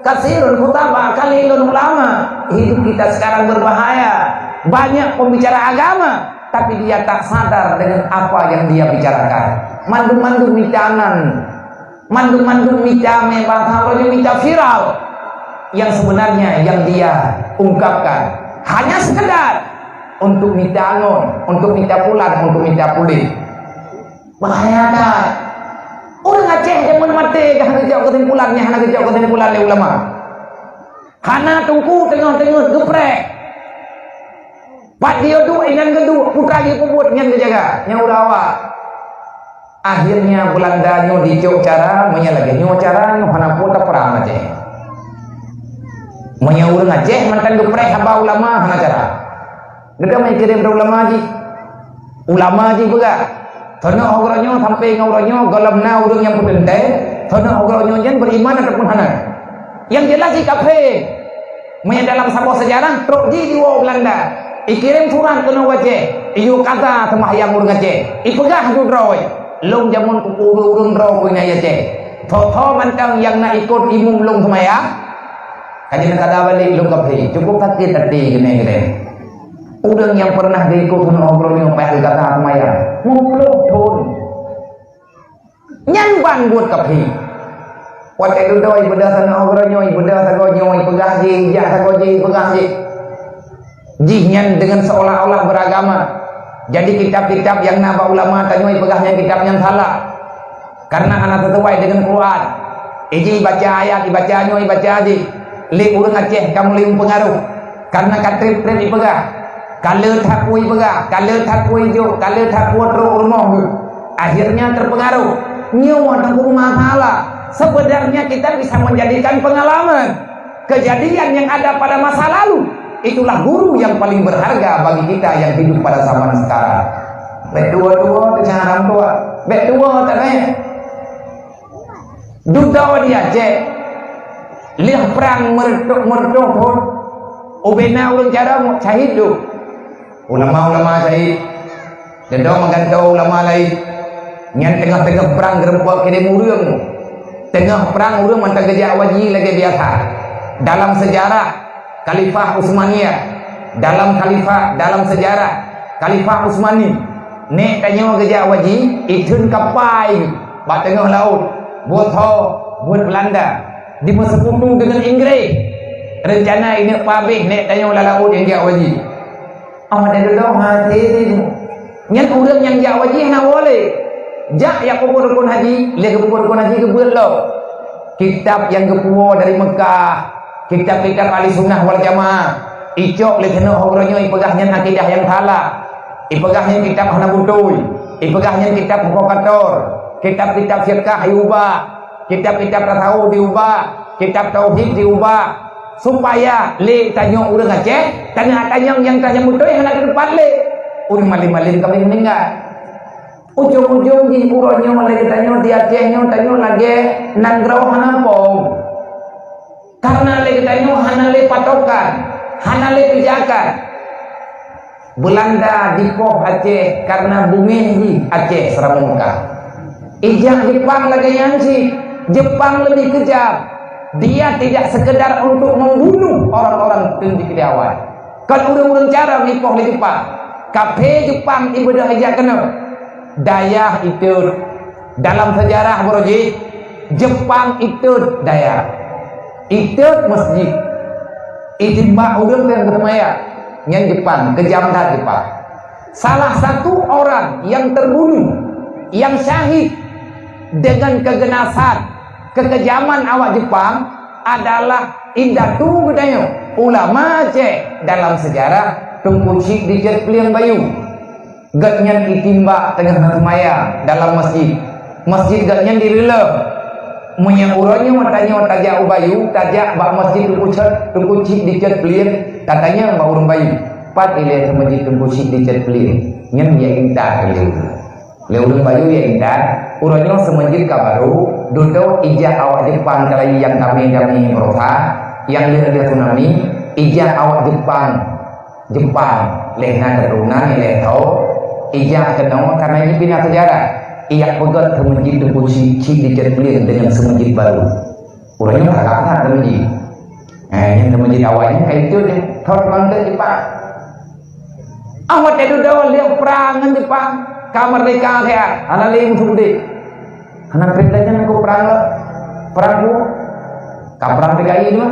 Kasirun khutbah kalilun ulama. Hidup kita sekarang berbahaya. Banyak pembicara agama, tapi dia tak sadar dengan apa yang dia bicarakan. Mandung-mandung micanan, mandung-mandung micame bahasa mica viral. Yang sebenarnya yang dia ungkapkan hanya sekedar untuk micangon, untuk mica pulan, untuk mica pulit. Bahaya tak? Orang Aceh zaman mati hana kejauh kesimpulannya, hana kejauh kesimpulan oleh ulama. Hana tungku tengah-tengah geprek. Pak dia dua inan kedua putra dia pebut ngan kejaga yang urawa. Akhirnya Belanda nyo dicok cara menyalagi nyo cara nyo hana putra perang Aceh. Menyauran Aceh mantan geprek hamba ulama hana cara. Dekat mai kirim ulama ji. Ulama ji juga. Thono ogronyo sampai ngauronyo galamna urang yang pendente, thono ogronyo jen beriman ataupun hana. Yang jelas di kafe. Mai dalam sebuah sejarah truk ji diwa Belanda. Ikirim surat ke Aceh. Iyo kata sama yang urang Aceh. Ipegah dudroy. Long jamun kupuru urang dro punya Aceh. Tho mantang yang nak ikut imum long semaya. Kajian kata balik lu kafe cukup sakit hati gini. Udang yang pernah diikut ngobrolnya payah kata semaya ngumpul thun nyanban buat kafe. Watai dudoi bedah sana ngobrolnya bedah sagonya pegah ji jak sagoji pegah ji. Jihnya dengan seolah-olah beragama. Jadi kitab-kitab yang naba ulama tanyoi pegahnya kitab yang salah. Karena anak sesuai dengan Quran. Iji baca ayat, dibaca nyoi baca aji. Li urang Aceh kamu lium pengaruh karena katrip-trip ipegah kalau takui pegah kalau takui jo kalau takui tro urmoh akhirnya terpengaruh nyawa tanggung masalah. Sebenarnya kita bisa menjadikan pengalaman kejadian yang ada pada masa lalu. Itulah guru yang paling berharga bagi kita yang hidup pada zaman sekarang. Betua-tua dengan orang tua betua katanya duda di Aceh lihat perang merdok pun ubena ulun cara syahid tu ulama-ulama syahid dan doa menggantau ulama lain yang tengah-tengah perang gerempok kini murung tengah perang urung mantan gejak wajib lagi biasa dalam sejarah Khalifah Utsmaniyah dalam sejarah Khalifah Utsmani nek tanya gejak wajib itun kapai bat tengah laut buat Belanda di bersekutu dengan Inggris rencana ini pabih nek tanya laut yang jak wajib ada dulu hati itu nyan orang yang jak wajib nak boleh jak yang kubur rukun haji lihat kubur rukun haji ke belok kitab yang kepuo dari Mekah kitab-kitab ahli sunnah wal jamaah icok lihat kena ogronyo ipegahnya akidah yang salah ipegahnya kitab hana butui ipegahnya kitab provokator kitab-kitab fiqh diubah kitab-kitab tasawuf diubah kitab tauhid diubah supaya le tanya urang Aceh tanya yang tanya butui hana ke depan le urang malin-malin kami meninggal ujung-ujung di uronyo lagi tanya di Acehnya tanya lagi nanggrau hana pom karena lagi tanya hana le patokan hana le pijakan Belanda dipoh Aceh karena bumi di Aceh Seramungka ijak Jepang lagi yansi Jepang lebih kejam dia tidak sekedar untuk membunuh orang-orang tinggi kediawan kan udah cara dipoh di Jepang kafe Jepang ibadah ijak kena daya itu dalam sejarah Broji Jepang itu daya itu masjid itimbak udang yang bermaya yang Jepang kejam dah Jepang salah satu orang yang terbunuh yang syahid dengan kegenasan kekejaman awak Jepang adalah Indatu Bedayo ulama Aceh dalam sejarah Tungku Cik di Peliang Bayu gatnya ditimbak tengah semaya dalam masjid gatnya direlep Menyakurannya matanya tajak ubayu, tajak bak masjid tungku cik dicat pelien, katanya bak urung bayu. Pat ile masjid tungku cik dicat pelien. Nyen ya intar keliu. Le urung bayu ya intar. Urannya semenjid kabaru, duduk ijah awak Jepang kali yang kami berusaha, yang lihat tsunami, ijah awak Jepang, lehna keturunan ile tau, ijah kenal karena ini pindah sejarah. Ia pegat ke masjid tunggu cik dicat pelien dengan semajid baru. Orangnya kakaknya ke masjid. Yang ke masjid awalnya kayak itu dia. Thot mangga Jepang. Awak itu dah lihat perangan Jepang. Kamar mereka kayak anak lima sudah. Anak perintahnya aku perang perang PKI itu.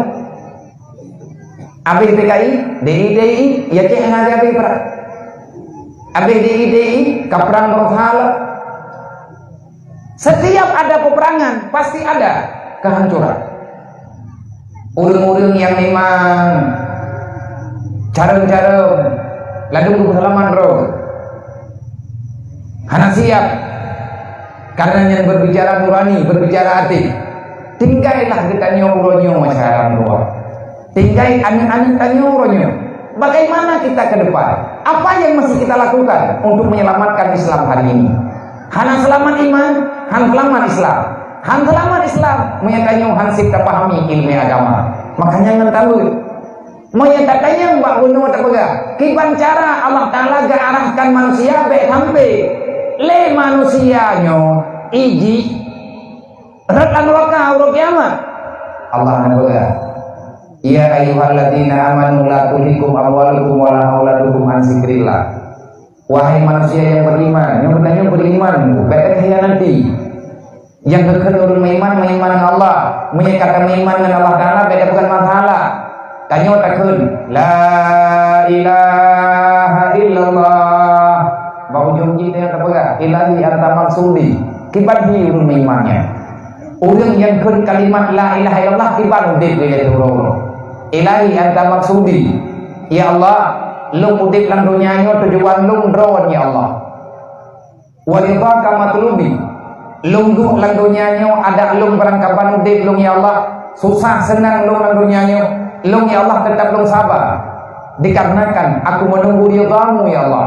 Abis PKI, DI, ya cek yang ada abis perang. Abis DI, kaperang bersalah. Setiap ada peperangan pasti ada kehancuran. Urung-urung yang memang cara-cara ladung kesalaman bro, hana siap karena yang berbicara nurani, berbicara hati. Tinggallah kita nyuruhnya masyarakat luar. Tinggal anak-anak tanya uronyo. Bagaimana kita ke depan? Apa yang masih kita lakukan untuk menyelamatkan Islam hari ini? Hana selamat iman, han selamat Islam. Han selamat Islam, menyatakan han sipta pahami ilmu agama. Makanya ngan tahu. Menyatakannya mbak bunuh tak pegang. Kiban cara Allah Taala gak arahkan manusia baik sampai le manusianya iji rekan neraka urut kiamat. Allah ngan ya ayyuhalladzina amanu la tulhikum amwalukum wala auladukum an zikrillah. Wahai manusia yang beriman, yang bertanya beriman, baik nanti. Yang kekal urun beriman dengan Allah, menyatakan beriman dengan Allah Taala beda bukan masalah. Tanya takun, la ilaha illallah. Bau jumji dia kata apa? Ilahi anta maksudi. Kibat hi urun berimannya. Orang yang kun kalimat la ilaha illallah kibat udip dia urun. Ilahi anta maksudi. Ya Allah, lung udip lang dunyanya tujuan lung drone ya Allah. Wa ridhaka matlubi. Lung du lang dunyanya ada lung perangkapan udip lung ya Allah. Susah senang lung lang dunyanya. Lung ya Allah tetap lung sabar. Dikarenakan aku menunggu ridhamu ya Allah.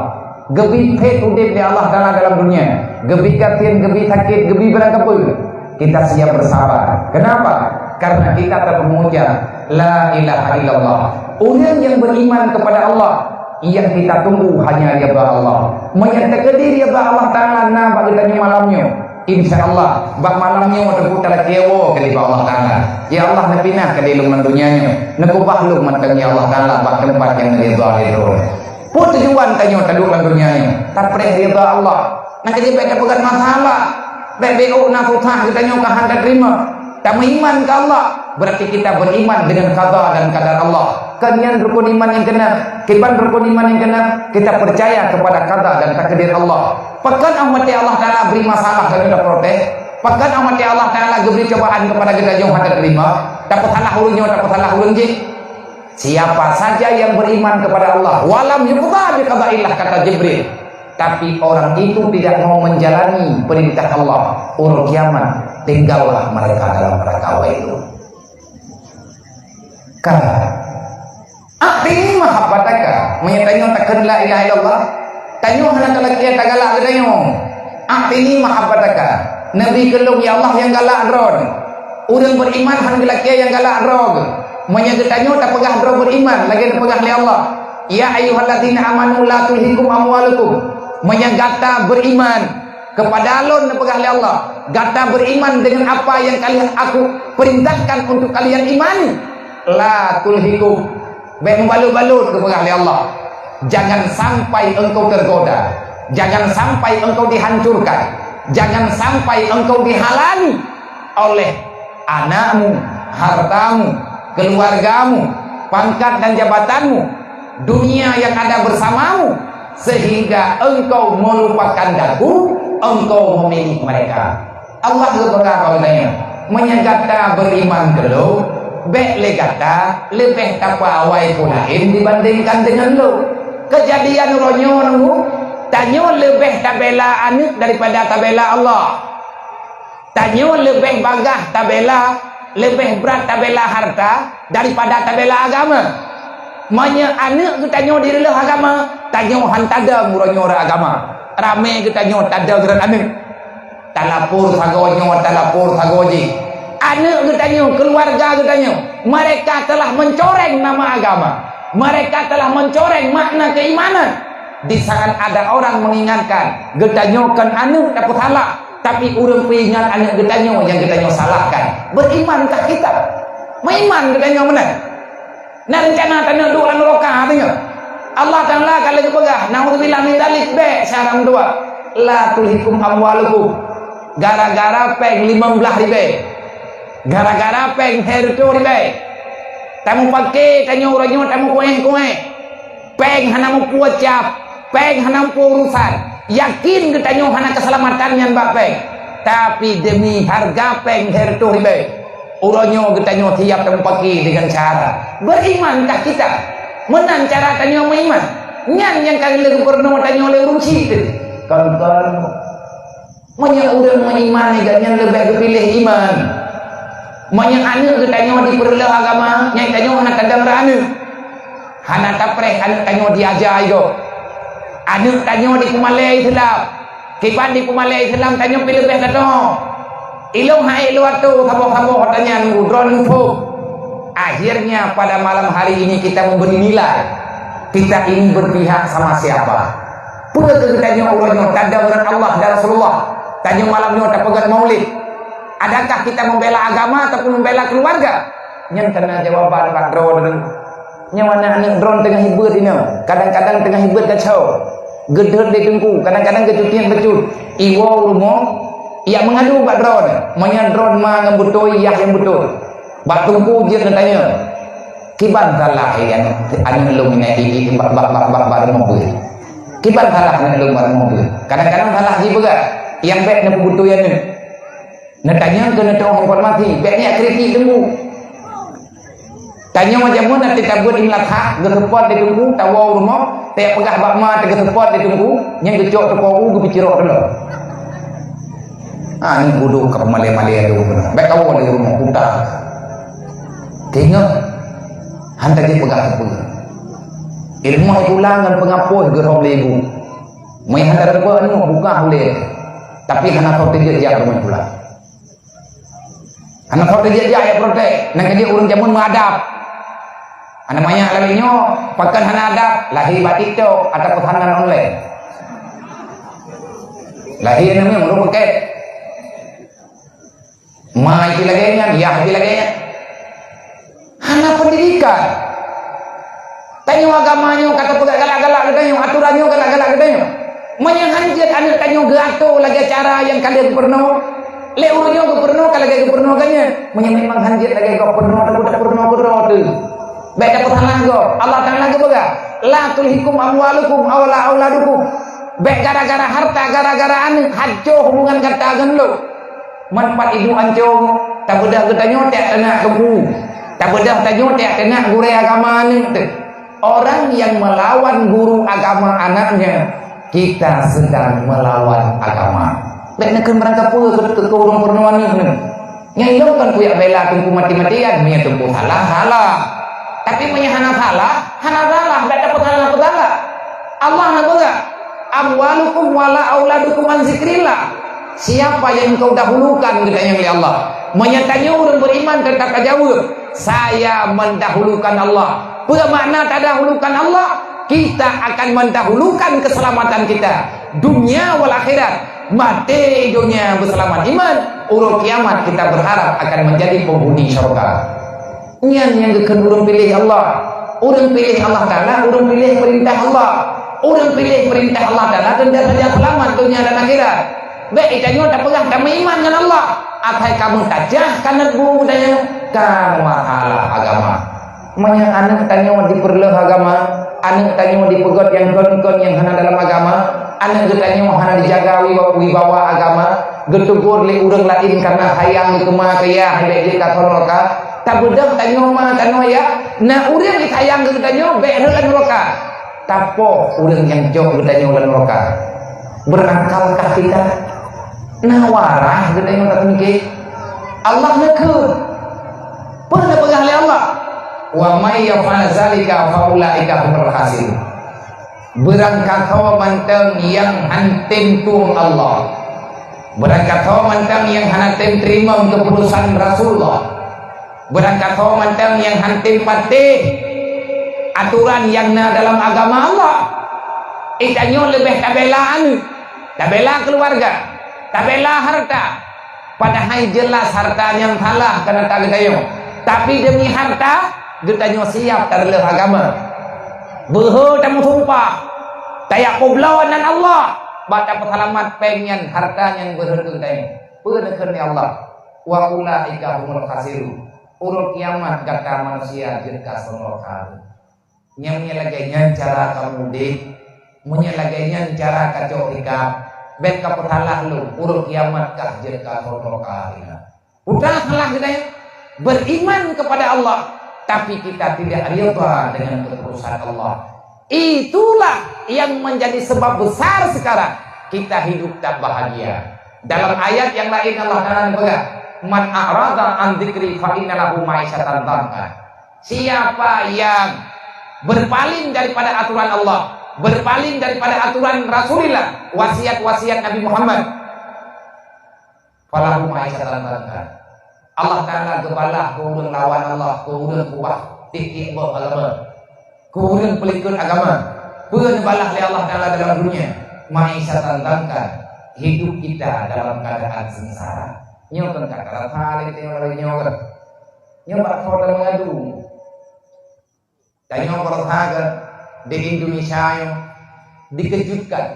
Gebi pet udip ya Allah dalam dunia. Gebi katin, gebi sakit, gebi berangkapul. Kita siap bersabar. Kenapa? Karena kita terpemuja la ilaha illallah. Orang yang beriman kepada Allah yang kita tunggu hanya ridha Allah. Menyatakan diri ridha Allah Taala na bagitanya malamnya. Insyaallah bak malamnya mau terputar kewo ke Allah Taala. Ya Allah napinah ke dalam dunyanya. Nakubah lu matanya Allah Taala bak tempat yang ridha itu. Pun tujuan tanya taduk lang dunyanya. Tapre ridha Allah. Nak jadi baik pegang masalah. BBO na susah kita nyoka hendak terima. Tak beriman ke Allah, berarti kita beriman dengan qada dan qadar Allah. Kalian rukun iman yang kena, kiban rukun iman yang kena, kita percaya kepada qada dan takdir Allah. Pekan amati Allah Taala beri masalah dan kita protes. Pekan amati Allah Taala beri cobaan kepada kita jauh hendak terima. Dapat salah hurunnya, dapat salah hurun je. Siapa saja yang beriman kepada Allah, walam yuqda bi qada'illah kata Jibril. Tapi orang itu tidak mau menjalani perintah Allah, urut kiamat. Tinggallah mereka dalam perkara itu. Karena arti mahabbataka menyatakan takkan la ilaha illallah. Tanyo hana talakiya tagala gedanyo. Arti mahabbataka. Nabi kelung ya Allah yang galak drod. Urang beriman han galakiya yang galak drog. Menyagetanyo tak pegah drog beriman lagi pegah li Allah. Ya ayyuhalladzina amanu la tulhikum amwalukum. Menyagata beriman kepada Allah dan pegah li Allah. Gata beriman dengan apa yang kalian aku perintahkan untuk kalian imani. La tulhikum. Baik membalut-balut kepada Allah. Jangan sampai engkau tergoda. Jangan sampai engkau dihancurkan. Jangan sampai engkau dihalangi oleh anakmu, hartamu, keluargamu, pangkat dan jabatanmu, dunia yang ada bersamamu, sehingga engkau melupakan daku, engkau memilih mereka. Allah berkata katanya, menyagata beriman dulu, baik legata lebih tapawai pulain dibandingkan dengan lu. Kejadian ronyo tanyo lebih tabela anak daripada tabela Allah. Tanya lebih bagah tabela, lebih berat tabela harta daripada tabela agama. Manya anak kita tanya diri lah agama, tanya hantada muranya orang agama. Ramai kita tanya tada geran anak. Talapur sagonyo, talapur sagoji. Anak kita tanya, keluarga kita tanya, mereka telah mencoreng nama agama. Mereka telah mencoreng makna keimanan. Di saat ada orang mengingatkan, getanyokan anak takut salah, tapi orang ingat anak getanyo yang getanyo salahkan. Berimankah kita? Beriman getanyo mana? Nah rencana tanah dua neraka tanya. Allah Taala kalau kepegah, naudzubillah min dzalik be syarat dua. La tulhikum amwalukum. Gara-gara peng 15 ribu. Gara-gara peng herto ribu. Tamu pakai tanya orangnya tamu kueh-kueh. Peng hanamu puacap, peng hanamu urusan. Yakin ketanya hana keselamatannya mbak peng. Tapi demi harga peng herto ribu. Orangnya ketanya tiap tamu pakai dengan cara. Berimankah kita? Menang cara tanya beriman. Nyan yang kali lagi pernah tanya oleh rusi. Kan-kan. Banyak orang beriman yang lebih pilih iman. Banyak anak ketanya diperlah agama, yang tanya anak kadang anak. Anak tapreh anak tanya diajar itu. Anak tanya di Kumalai Islam. Kipan di Kumalai Islam tanya pilih lebih kata. Ilung hai luar tu kamu tanya drone info. Akhirnya pada malam hari ini kita memberi nilai. Kita ingin berpihak sama siapa? Pura ketanya orangnya tanda berat Allah dan Rasulullah. Tanya malamnya tak pegat maulid. Adakah kita membela agama ataupun membela keluarga? Yang kena jawaban Pak Drone. Yang mana anak drone tengah hibur ini. Kadang-kadang tengah hibur kacau. Gedor di tengku. Kadang-kadang kecutian becut. Iwo rumah. Ia mengadu Pak Drone. Manya drone mah betul iya yang betul. Pak tungku dia tanya. Kiban salah yang anu lu ini bak mobil. Kiban salah anu lu mobil. Kadang-kadang salah juga. Yang baik nak butuh yang ni. Nak tanya ke nak tahu informasi. Baiknya kritik tunggu. Tanya macam mana kita buat ini hak gesepot di tunggu tahu rumah. Tiap pegah bakma gesepot di tunggu. Yang kecok terkau gue bicara dulu. Ah ni bodoh ke malai-malai tu. Baik tahu di rumah kita. Tengok. Hantar dia pegah apa. Ilmu ulangan pengapuh gerom lebu. Mai hantar apa ni buka boleh. Tapi anak kau tidak dia rumah pula. Anak kau tidak dia ayat protek. Nak dia urang jamun mengadap. Anak banyak lainnya pakai hana adab lahir batik tu atau pesanan online. Lahir namanya menurut pakai. Ma itu lagi dia itu lagi. Hana pendidikan. Tanya agamanya kata pegang galak-galak katanya, aturannya galak-galak katanya. Menyanhanjat anak tanya gato lagi cara yang kalian pernah. Le urutnya gubernur kalau lagi gubernur kanya. Memang hanjat lagi gubernur tak pernah tu. Baik dapat halang go. Allah Taala ke baga. La tulhikum amwalukum awla auladukum. Baik gara-gara harta, gara-gara anak hancur hubungan kata dengan lu. Manfaat ibu hancur. Tak bedah katanya tak kena kebu. Tak bedah tanya tak kena guru agama ni. Orang yang melawan guru agama anaknya, kita sedang melawan agama. Baik nak merangkap ke orang pernuan ni. Yang itu kan punya bela tunggu mati-matian, punya tunggu salah. Tapi punya hana salah, tak dapat salah. Allah nak berkata, amwalukum wala auladukum an zikrillah. Siapa yang kau dahulukan katanya oleh Allah. Menyatanya orang beriman kata jawab, saya mendahulukan Allah. Pada makna tak dahulukan Allah, kita akan mendahulukan keselamatan kita dunia wal akhirat. Mati dunia berselamat iman, urut kiamat kita berharap akan menjadi penghuni syurga. Yang kedua pilih Allah, orang pilih Allah Taala, orang pilih perintah Allah, orang pilih perintah Allah Taala dan saja selamat dunia dan akhirat. Baik tanya tak pegang kamu iman dengan Allah, apa kamu tajah kanat bu tanya kamu masalah agama. Banyak anak tanya diperluh agama, anak tanya dipegot yang kon-kon yang hana dalam agama, anak tanya hana dijaga wibawa agama, getugur li urang lain karena hayang kema kaya hendak di neraka. Tak bedak tanya mah tanya ya, na urang sayang tanya be neraka. Tapo urang yang jauh tanya neraka. Berakalkah kita? Nawarah gede yang tak mikir. Allah nekut. Pernah pegang oleh Allah. Wa may yaf'al zalika fa ulaika humul khasirun. Berangkat hawa mantang yang hantim tuang Allah. Berangkat hawa mantang yang hantim terima keputusan Rasulullah. Berangkat hawa mantang yang hantim patih aturan yang dalam agama Allah. Itanyo lebih tabelaan, tabela keluarga, tabela harta. Padahal jelas harta yang salah karena tak getayo. Tapi demi harta getanyo siap terleh agama. Beho tamu sumpah. Tayak kublawan dan Allah. Bata pesalamat pengen harta yang berharga getanyo. Penekan ya Allah. Wa ulaika humul khasirun. Urut kiamat kata manusia jerkas neraka. Nyamnya cara kamu dik, menyalagainya cara kacau ikap. Bet kaputalah lu urut kiamat kah jerkas neraka. Udah salah kita ya. Beriman kepada Allah, tapi kita tidak rida dengan keputusan Allah. Itulah yang menjadi sebab besar sekarang kita hidup tak bahagia. Dalam ayat yang lain Allah Ta'ala berkata, man a'rada an dzikri fa inna lahu ma'isyatan dhanka. Siapa yang berpaling daripada aturan Allah, berpaling daripada aturan Rasulullah, wasiat-wasiat Nabi Muhammad, falahu ma'isyatan dhanka. Allah Ta'ala kebalah kurun lawan Allah, kurun kubah titik agama, kurun pelikut agama, pun balah oleh Allah Ta'ala dalam dunia. Ma'isyatan dhanka, hidup kita dalam keadaan sengsara. Nyokan kata hal itu yang lagi nyokan. Nyokan korban mengadu. Dan nyokan harga di Indonesia yang dikejutkan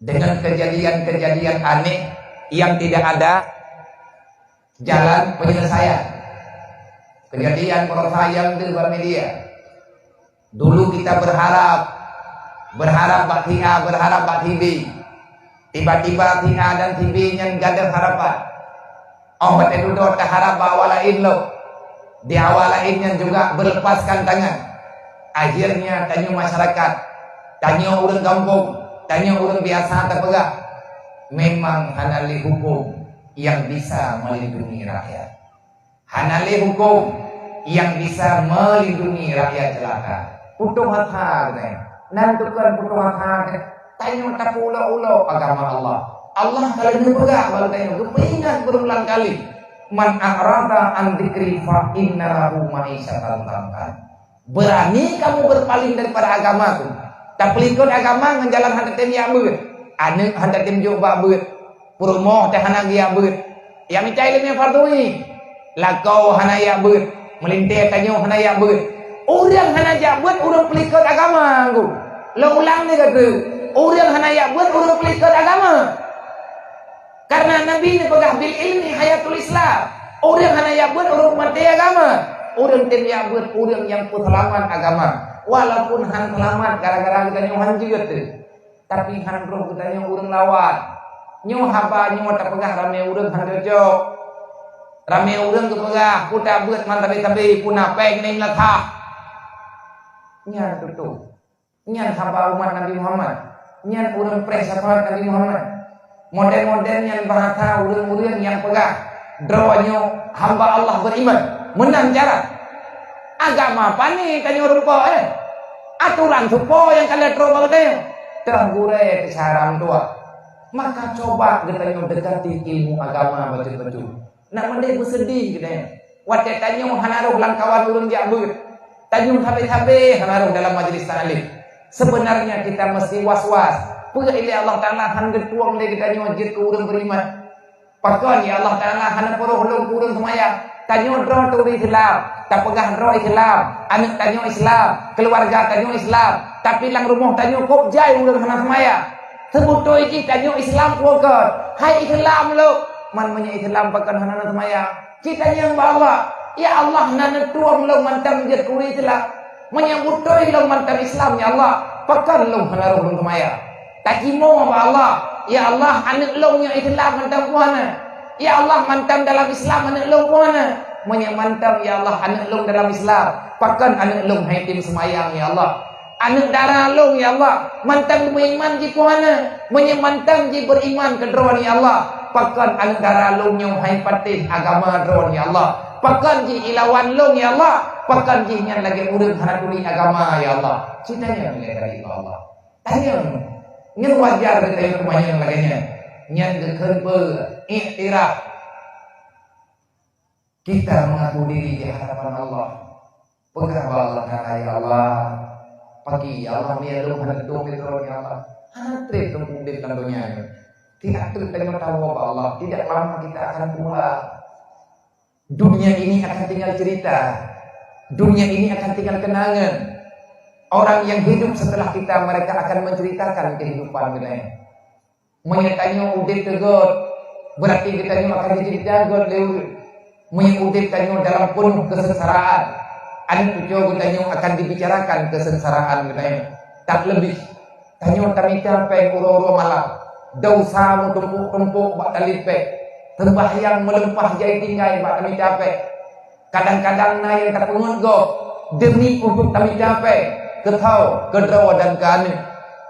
dengan kejadian-kejadian aneh yang tidak ada jalan penyelesaian. Kejadian korban yang di luar media. Dulu kita berharap Bak A, berharap Bak B. Tiba-tiba A dan B yang gak ada harapan. Oh, betul duduk tak harap bawa lain lo. Di awal lainnya juga berlepaskan tangan. Akhirnya tanya masyarakat, tanya orang kampung, tanya orang biasa terpegah. Memang hanali hukum yang bisa melindungi rakyat. Hanali hukum yang bisa melindungi rakyat jelata. Putung hata katanya. Nantukan putung hata. Tanya tak ulo-ulo agama Allah. Allah kalau dipegang baru tanya. Kepingat berulang kali. Man a'rada an dzikri fa inna lahu ma'isyatan dhanka. Berani kamu berpaling daripada agamaku. Tak pelikut agama ngejalan hantar tim ya beut. Ane hantar tim coba beut. Purmo teh hana dia beut. Ya micai lemnya fardui. Lakau hana ya beut. Melintir tanyo hana ya beut. Orang hana ya beut, orang pelikut agama aku. Lo ulang ni kata. Orang hana ya beut, orang pelikut agama. Karena Nabi ini pegang bil ilmi hayatul Islam. Orang hana ya buat orang mati agama. Orang tim ya buat orang yang selamat agama. Walaupun han selamat gara-gara kita nyuhan juga tu. Tapi han roh kita nyuh orang lawan. Nyuh apa nyuh tak pegang rame orang han jauh. Rame orang tu pegang puta buat mantari tapi puna peng ni latah. Nyan tu. Nyan hamba umat Nabi Muhammad. Nyan orang presapat Nabi Muhammad. Model-model yang bahasa urang-urang yang pegang drawanya hamba Allah beriman menang cara agama apa nih tanya rupa aturan supo yang kalian terobak tanya tergure kesaram tua maka coba kita dekati ilmu agama betul-betul nak mendek bersedih kita wajah tanya hanaruh langkawan urang jabut tanya sampai-sampai hanaruh dalam majlis ta'lim sebenarnya kita mesti was-was. Puja ila Allah Ta'ala han getuang le kita nyojit ke urang beriman. Pakon ya Allah Ta'ala han poroh long urang semaya. Tanyo dro tu Islam, tak pegah dro Islam, anak tanyo Islam, keluarga tanyo Islam, tapi lang rumah tanyo kop jai urang hana semaya. Sebuto iki tanyo Islam pokon. Hai Islam lo, man menya Islam pakon hana semaya. Kita yang bawa, ya Allah nan tuang lo mantam jet ku Islam. Menyambut doi lo mantam Islam ya Allah. Pakon lo hana urang semaya. Takimo apa Allah, ya Allah anak longnya Islam mantam puana, ya Allah mantam dalam Islam anak long puana, mantam ya Allah anak long dalam Islam, pakan anak long haitim semayang ya Allah, anak darah long ya Allah, mantang beriman ji kuhana, menyemantang ji beriman ke drone ya Allah. Pakan anak darah long yang hai patih agama drone ya Allah. Pakan ji ilawan long ya Allah. Pakan ji yang lagi urang haratuli agama ya Allah. Cintanya dari Allah. Tanya, ngan wajar kita kemana laganya. Nyan gekeun peu iktiraf. Kita mengaku diri di hadapan Allah. Pengaku Allah ya Allah. Pagi ya Allah dia lu menentu mikro ya Allah. Antri tunggu di dunia. Tidak terima tahu Allah. Tidak lama kita akan pulang. Dunia ini akan tinggal cerita. Dunia ini akan tinggal kenangan. Orang yang hidup setelah kita, mereka akan menceritakan kehidupan mereka. Menyatanya udip tegot, berarti kita akan diceritakan lewat. Menyudip tanyo dalam penuh kesengsaraan. Anak cucu tanyo akan dibicarakan kesengsaraan kita. Tak lebih. Tanyo kami capek uro-uro malam. Dosa tumpuk-tumpuk bak talipek. Terbahyang melempah jai tinggai bak kami capek. Kadang-kadang na yang tak pengegok demi untuk kami capek. Ketau, kedrawa dan kanu.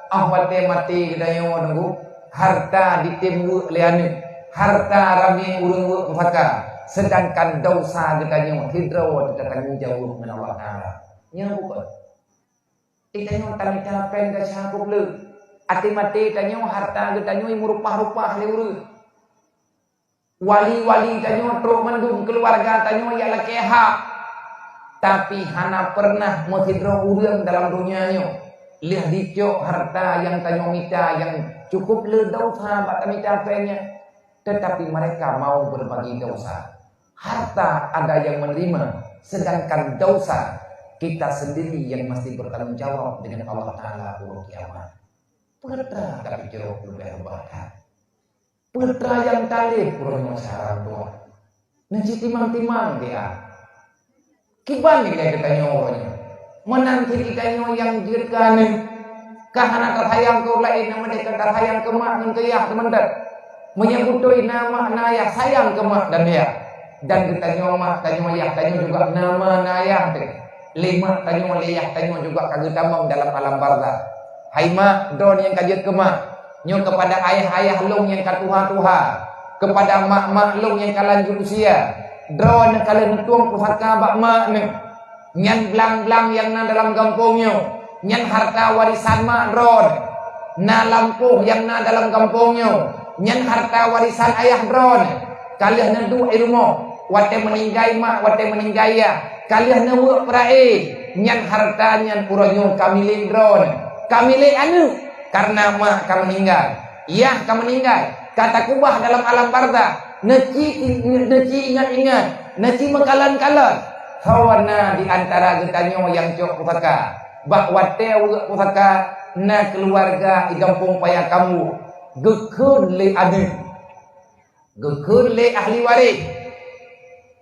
Ahwate mati kita yang nunggu. Harta ditimbu liane. Harta rami urung faka. Sedangkan dosa kita yang hidrawa kita tanggung jawab dengan Allah Taala. Nyambuk. Kita yang kami capek ke syakup le. Ati mati kita harta kita yang merupah-rupah le. Wali-wali kita yang terus mendung keluarga kita yang lekeha. Tapi hana pernah menghidro urang dalam dunianya. Lihat dicok harta yang tanyo minta yang cukup le dosa bak kami capeknya. Tetapi mereka mau berbagi dosa. Harta ada yang menerima, sedangkan dosa kita sendiri yang mesti bertanggung jawab dengan Allah Taala pada kiamat. Putra tapi jeruk lebih berbakat. Putra yang talib kurang sarang tua. Nanti timang-timang dia. Kiban kita nyonya. Menanti kita yang jirkan. Kahana terhayang kau lain nama dia terhayang kemak dan keyah teman-teman. Menyebutui nama naya sayang kemak dan dia. Dan kita nyoma tanyo ayah tanyo juga nama nayah teh. Lima tanyo leyah tanyo juga kagak tamam dalam alam barzah. Hai mak don yang kajut ke mak. Nyo kepada ayah-ayah long yang katuha-tuha. Kepada mak-mak long yang kalanjut usia. Don kalian tuang pusaka bak mak ne. Nyan blang-blang yang na dalam kampungnya. Nyan harta warisan mak dron. Na lampuh yang na dalam kampungnya. Nyan harta warisan ayah dron. Kalian nendu ilmu. Wate meninggai mak, wate meninggai ya. Kalian nawa prae. Nyan harta nyan puronyo kami lindron. Kami le anu. Karena mak kami meninggal. Iya kami meninggal. Kata kubah dalam alam barzah. Neci ingat-ingat. Neci mengkalan-kalan. Hawana di antara getanyo yang cok pusaka. Bak wate pusaka. Na keluarga di kampung payah kamu. Gekun le anu. Gekun le ahli waris.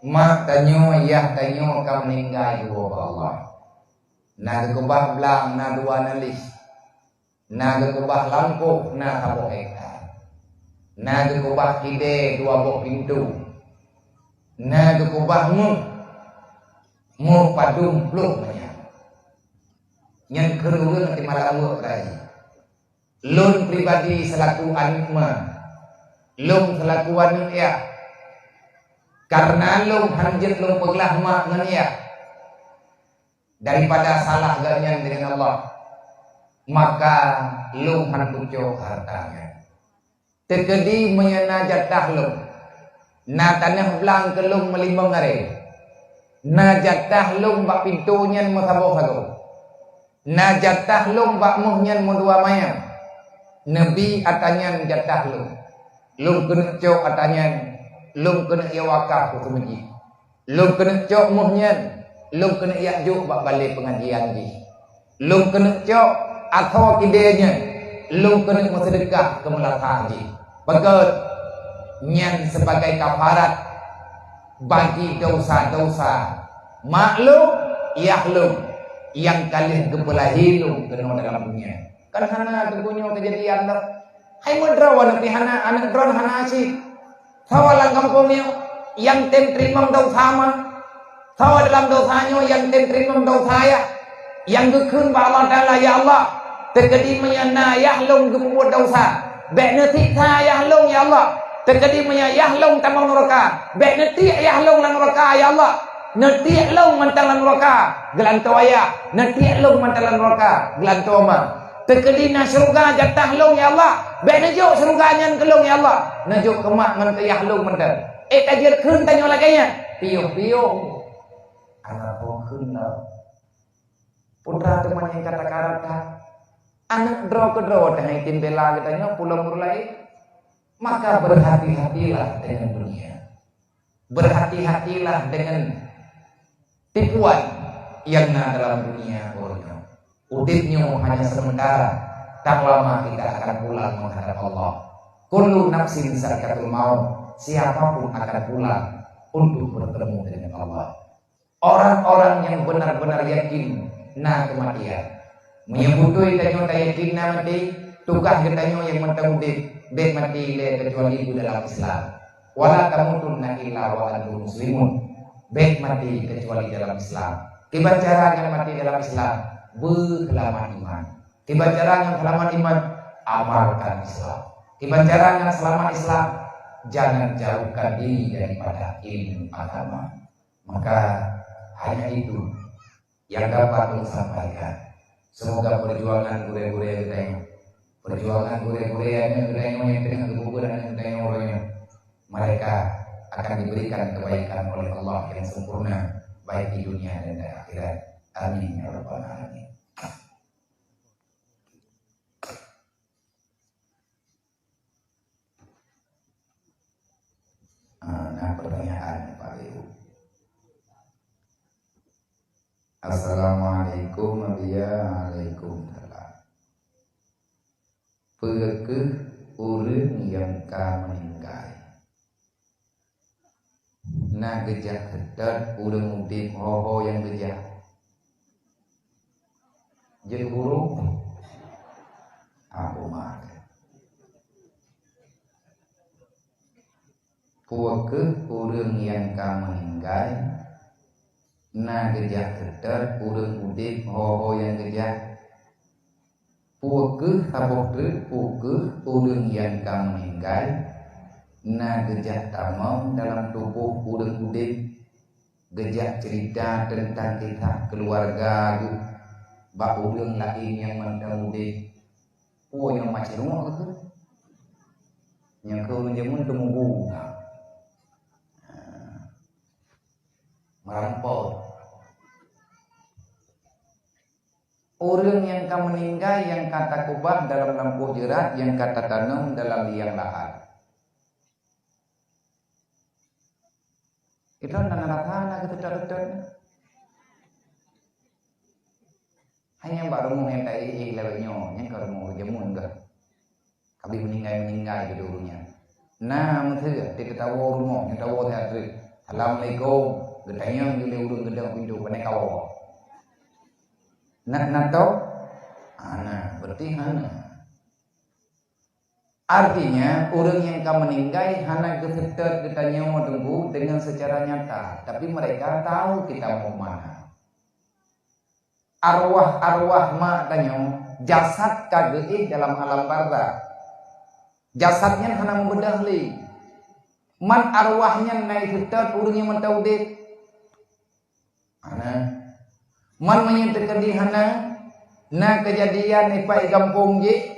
Mak tanyo, ayah tanyo kau meninggal juga Allah. Naga kebah belang, na dua nalis. Naga kebah lampu, na sabo hektar. Naga kebah ide, dua bok pintu. Naga kebah mu padung peluk banyak. Yang kedua nanti malam mu rai. Lun pribadi selaku anima. Lun selaku anu ya. Karena lum hanjit lum peglah mak ngenia daripada salah ganyan dengan Allah, maka lum hantujo hartanya. Terkedi menyana jatah lum. Na tanah belang ke lum melimbang ngare. Na jatah lum bak pintunya masaboh-saboh. Na jatah lum bak muhnyan mudua mayang. Nabi atanyan jatah lum. Lum kena cok atanyan. Lum kena ia wakaf ke masjid. Lum kena cok muhnyan. Lum kena ia juk bak balik pengajian ji. Lum kena cok atau kidenya. Lum kena bersedekah ke melatah ji. Betul. Nyan sebagai kafarat bagi dosa-dosa maklum yahlum yang kalian kepelahi lum kena dalam dunia. Kan hana kegunyo kejadian dah. Hai madrawan nanti hana anak dron hana asyik. Sawalang kampungnya yang terima dosa mah. Sawa dalam dosanya yang terima dosa ya. yang gekun ba Allah Taala ya Allah terkedi mayana yahlung gembuat dosa bekna tikha yahlung ya Allah terkedi maya yahlung tamang neraka bekna ti yahlung lang neraka ya Allah nati yahlung mantalan neraka gelanto aya nati yahlung mantalan neraka gelanto ma terkedi na surga jatah long ya Allah bekna jo surga nyan kelong ya Allah najuk kemak man ke yahlung mantal tajir kun tanyo laganya piyo anak kun lah putra teman yang kata-kata anak draw ke draw dengan timbela katanya pulang mulai maka berhati-hatilah dengan dunia berhati-hatilah dengan tipuan yang ada dalam dunia orang udipnya hanya sementara tak lama kita akan pulang menghadap Allah kullu nafsin sa'ikatul maut siapapun akan pulang untuk bertemu dengan Allah orang-orang yang benar-benar yakin na kematian menyebutui tanyo yakin na mati tukah tanyo yang mentauhid bet mati le kecuali itu dalam Islam wala tamutunna illa wa antum muslimun bet mati kecuali dalam Islam tiba cara yang mati dalam Islam berkelaman iman tiba cara yang selamat iman amalkan Islam tiba cara yang selamat Islam jangan jauhkan diri daripada ilmu agama maka hanya itu yang dapat disampaikan. Semoga perjuangan gure-gure kita perjuangan gure-gure yang dengan kebuburan yang orangnya mereka akan diberikan kebaikan oleh Allah yang sempurna baik di dunia dan di akhirat. Amin ya rabbal alamin. Nah pertanyaan Pak Ibu. Assalamualaikum warahmatullahi wabarakatuh. Pekeh urang yang ka meninggal. Nah gejak ketat urang udip hoho yang gejak. Jeung burung aku mah. Pekeh urang yang ka meninggal. Nah gejak ketat urang udip hoho yang gejak pukeh habokre pukeh urang yang kang meninggal nah gejak tamam dalam tubuh urang udip gejak cerita tentang kita keluarga bak urang lain yang mentang udip yang macam rumah ke yang kau menjemun temu merampok orang yang kamu meninggal yang kata kubah dalam lampu jerat yang kata tanam dalam liang lahat itu anak-anak ketutup hanya baru mengenai lewatnya yang kalau mau jemun enggak kami meninggal dulunya nah menteri diketahui rumah yang tahu hari assalamualaikum gedanya gile urung gedang pintu panek kawo nak tahu ana berarti hana artinya orang yang kamu meninggal hana kesetet ditanya mau tunggu dengan secara nyata tapi mereka tahu kita mau mana arwah mak tanya jasad kagei dalam alam barzakh jasadnya hana membedah li man arwahnya naik setet urangnya mentauhid ana man menyatakan di hana na kejadian ni pai kampung je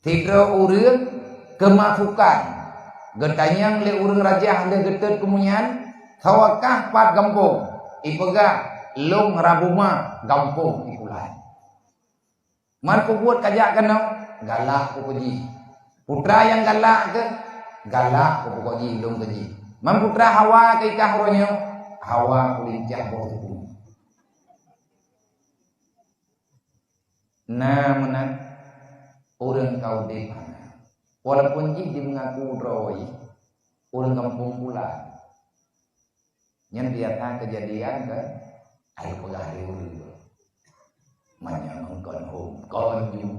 tiga urang kemasukan getanyang le urang raja hande getet kemunyan tawakah pat kampung ipega long rabuma kampung ikulan man ku buat kajak kana galak ku puji putra yang galak ke galak ku puji long keji man putra hawa ke ikah ronyo hawa kulincah botu nah menang orang kau di mana walaupun jih di mengaku droi orang kampung pula yang biarkan kejadian kan ayo pegang dulu menyangkon hum konju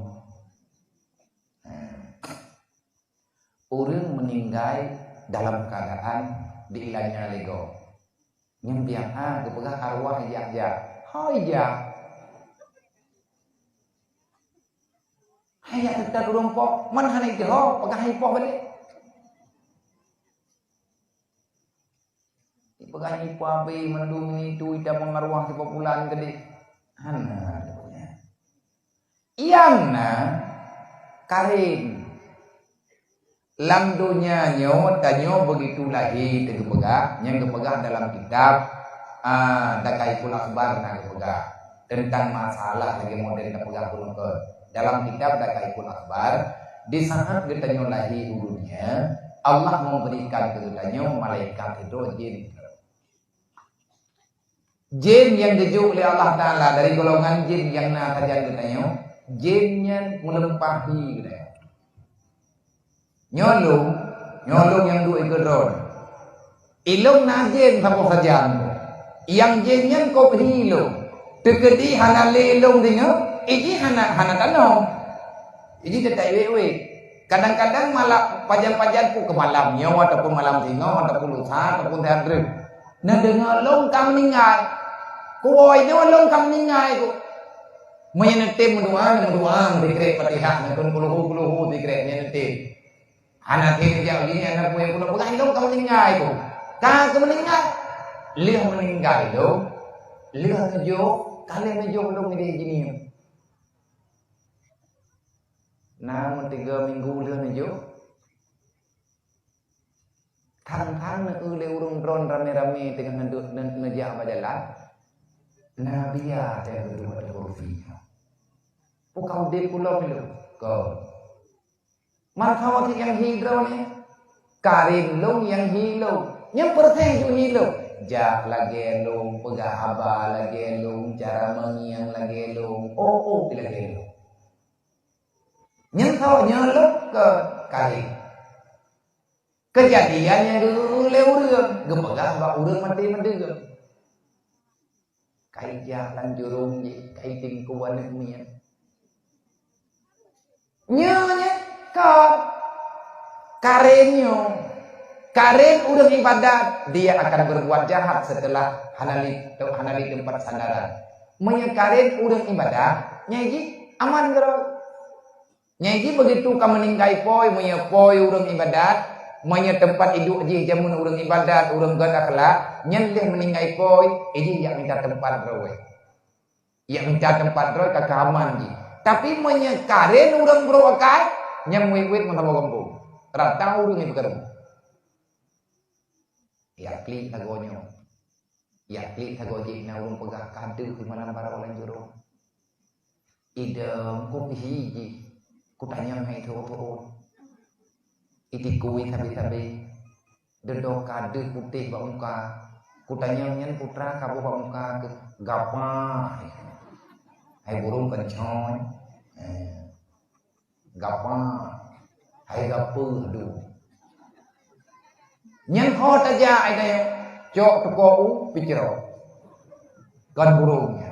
orang meninggal dalam keadaan diilangnya lego yang biarkan kepegang arwah ya hai ya Hayat kita urang po, man hanay ho, pagkahay po balik. Pagkahay po abi mandumi itu ida mengaruah di populan gede. Hana. Yang na karin lam dunia nyo tanyo begitu lagi tegepegah yang kepegah dalam kitab Dakaikul Akhbar na kepegah tentang masalah lagi modern kepegah kuno ke dalam kitab Dakaikul Akhbar di saat getanyo lahi ulunya Allah memberikan kegetanyo malaikat itu jin yang dijuk oleh Allah Ta'ala dari golongan jin yang na kajian getanyo jinnya melempahi gitu. Nyolong yang dua ikut ilong najin sama saja yang jinnya kau hilong tekedi hana lelong dengan ini hana tanong ini tidak wewe kadang-kadang malam pajan-pajan ku ke malamnya ataupun malam tino ataupun lusa ataupun teatre nah dengan long kam ningai kuoi dengan long kam ningai ku menyenetim menduang dikrek Fatihah nakun kuluhu dikrek nyenetim anak ini yang ini anak punya kuno bukan dong kamu meninggal itu kamu meninggal lihat meninggal itu lihat ngejo kalian ngejo belum ini gini namun 3 minggu lihat ngejo thang ule urung drone rame-rame tengah ngejak apa jalan nabi ya saya berdua ada kurfinya bukan di pulau itu kau markawat yang hidro ni karin long yang hilo yang perteng ju hilo jak lagi long pegah haba lagi long cara mengiang lagi long lagi long yang tahu nyelok ke karin kejadian yang dulu urang gepegah ba urang mati mendegem kai jalan jurung kai tingkuan mian nyonya Karen udah ibadat dia akan berbuat jahat setelah hanali tempat sandaran. Menya Karen udah ibadat, nyai aman gero. Nyai begitu kamu meninggai poi, menya poi udah ibadat, menya tempat hidup je jamun udah ibadat, udah gak akhlak, nyeleh meninggai poi, yang minta tempat rowe. Yang minta tempat rowe kakaman je. Tapi menya Karen udah berokai yang wit mau kampung ratau ini bekerja ya klik tagonyo na urung pegah kadu di mana para orang jurung idem ku hiji ku tanya hai tuh iti kuwi tabi dendok kadu putih ba muka ku tanya nyen putra kabu ba muka gapa hai burung kencoy gapa hai gapu aduh nhân ho ta ja ai đây cho to ko u pikiro kan burungnya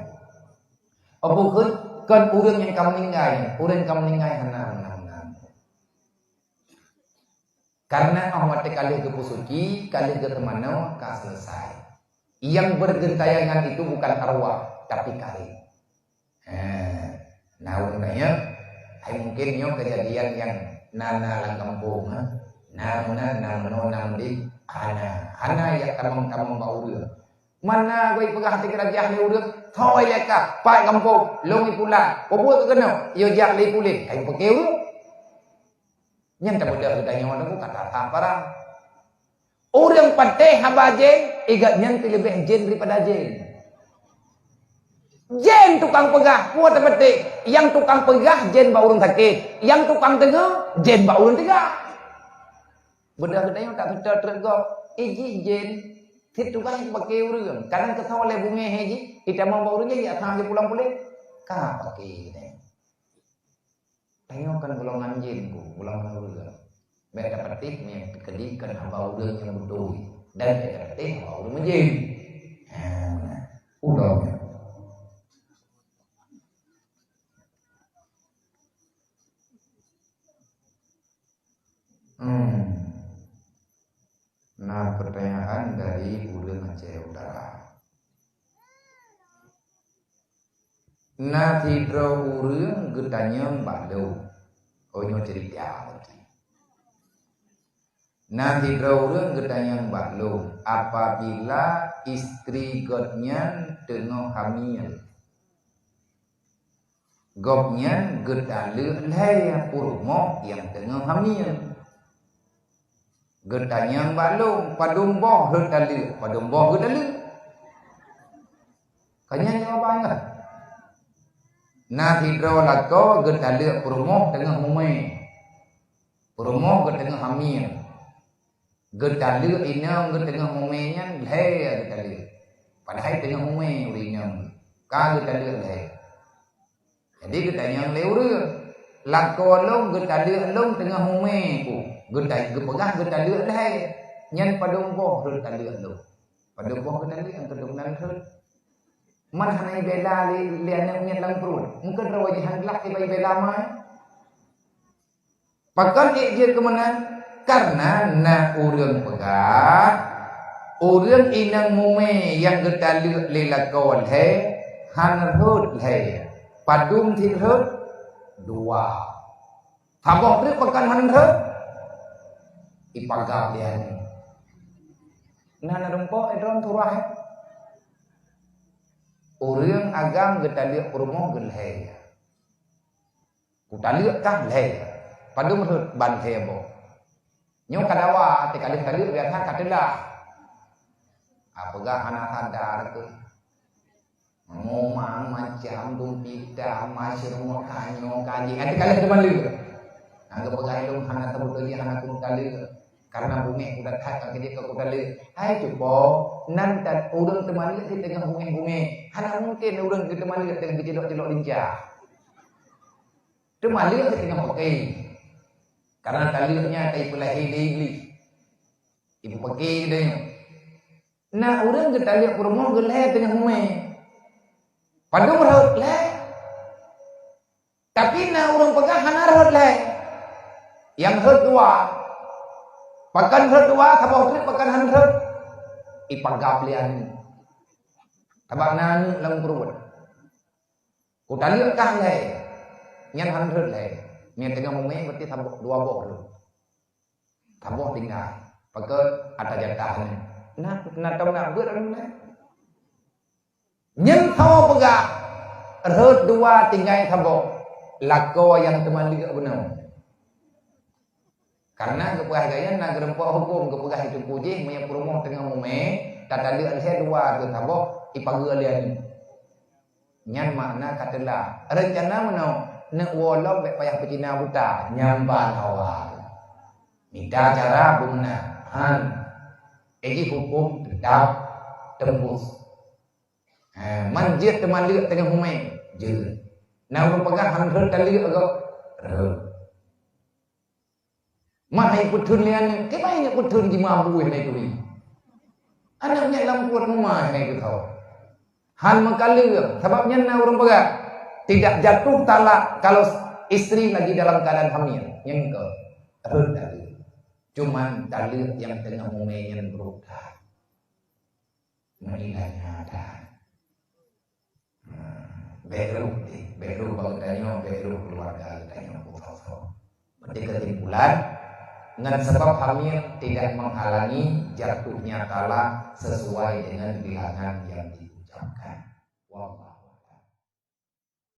apa kan urang yang kamu ningai hanam karena Ahmad kali ke pusuki kali ke temano ka selesai yang bergentayangan itu bukan arwah tapi kari nah undangnya mungkin nyo kejadian yang nana lang kampung nam di ana ya kamu bau dia mana gue pegah hati kerajaan ni urut thoi leka pai kampung longi pula pobut kena yo jak li pulit kai pekeu nyen ta budak kita nyo nang kata tamparan orang pateh habajen igat nyen lebih jen daripada jen jen tukang pegah kuat petik yang tukang pegah jen ba urang sakit yang tukang tengah jen ba urang tegak budak kita tak betul tergok jen thit tukang pakai urang kadang ketau le bunge heji kita mau ba urang ya tang pulang boleh ka pakai ni tengokkan golongan jen ku golongan urang mereka petik ni kedikan hamba urang yang bodoh dan mereka petik hamba urang jen udah Nah, pertanyaan dari Ulun Aceh Utara. Nah, tidro urang getanya Mbak Dau. nyo cerita. Nanti รื่องgedanyang baklum apabila istri godnya tengah hamil. Gopnya gedalu leh purmo yang tengah hamil. Gedanyang baklum padumboh gedalu, padumboh gedalu. Kanya jawabannya. Nanti lako gedalu purmo tengah humai. Purmo tengah hamil. Gedalu inam tengah humainya leh gedalu. Padahal tengah humai urinam. Ka gedalu leh. Jadi gedanyang leureun. Lako long gedalu long tengah humai ku. Gedai gepegah gedalu leh. Nyan padumboh gedalu long. Padumboh gedalu yang kedunan heuh. Man hanai bela lian nyan lang perut. Mungkin rawajihan gelak ibai bela mah. Pakan je kemenan karena na urang pegah urang inang mume yang gedalu lelakon he hanhut he padum thirhut dua thaboh tri pakan hanhut ipagap lian na rumpo edron turah urang agam gedalu urmo gelhe kutalu kah le padum hut ban hebo nyo kadawa te kali biasa katela apakah anak sadar tu ngomong macam dumpita masih mau kanyo kaji ate kali depan lu angga pegai lu anak tabu lagi anak kali karena bumi udah tak kali ke kali hai cupo nan dan urang teman li di tengah bumi anak mungkin urang ke teman li tengah dicelok-celok lincah teman li di tengah pakai karena talinya kai pulahi deili ibu pakai deh nah urang ke tali promo geleh tengah mume padung raut leh tapi nah urang pegah hanar raut leh yang raut dua pakan raut dua kabau trip pakan han raut ipagap lian tabak nan lang perut ku tali kah leh nyan han raut leh Nya tengah mume berarti tabok dua bok lu. Tabok tinggal. Pakai ada jatah ni. Nah tahu nak buat orang ni. Nyen tahu pegah. Rut dua tinggal tabok. Lako yang teman liga benar. Karena kepegah gaya nak gerempok hukum kepegah itu puji punya promo tengah mume. Tata liga saya dua tu tabok ipagu alian. Nyan makna katalah rencana mana? Nak wolong payah pecina buta nyamban awal. Minta cara bungna han. Egi hukum tetap tembus. Manjit teman lihat tengah humai je. Nah urang pegang han heur tali agak reu. Mahai putun lian ke bae putun di mambu ni tu. Anaknya lampur rumah ni tu tahu. Han makali sebabnya na urang pegang tidak jatuh talak kalau istri lagi dalam keadaan hamil yang ke tali cuman tali yang tengah mumenya berubah menilainya ada beru bangunannya beru keluarga tanya berarti kesimpulan dengan sebab hamil tidak menghalangi jatuhnya talak sesuai dengan bilangan yang diucapkan.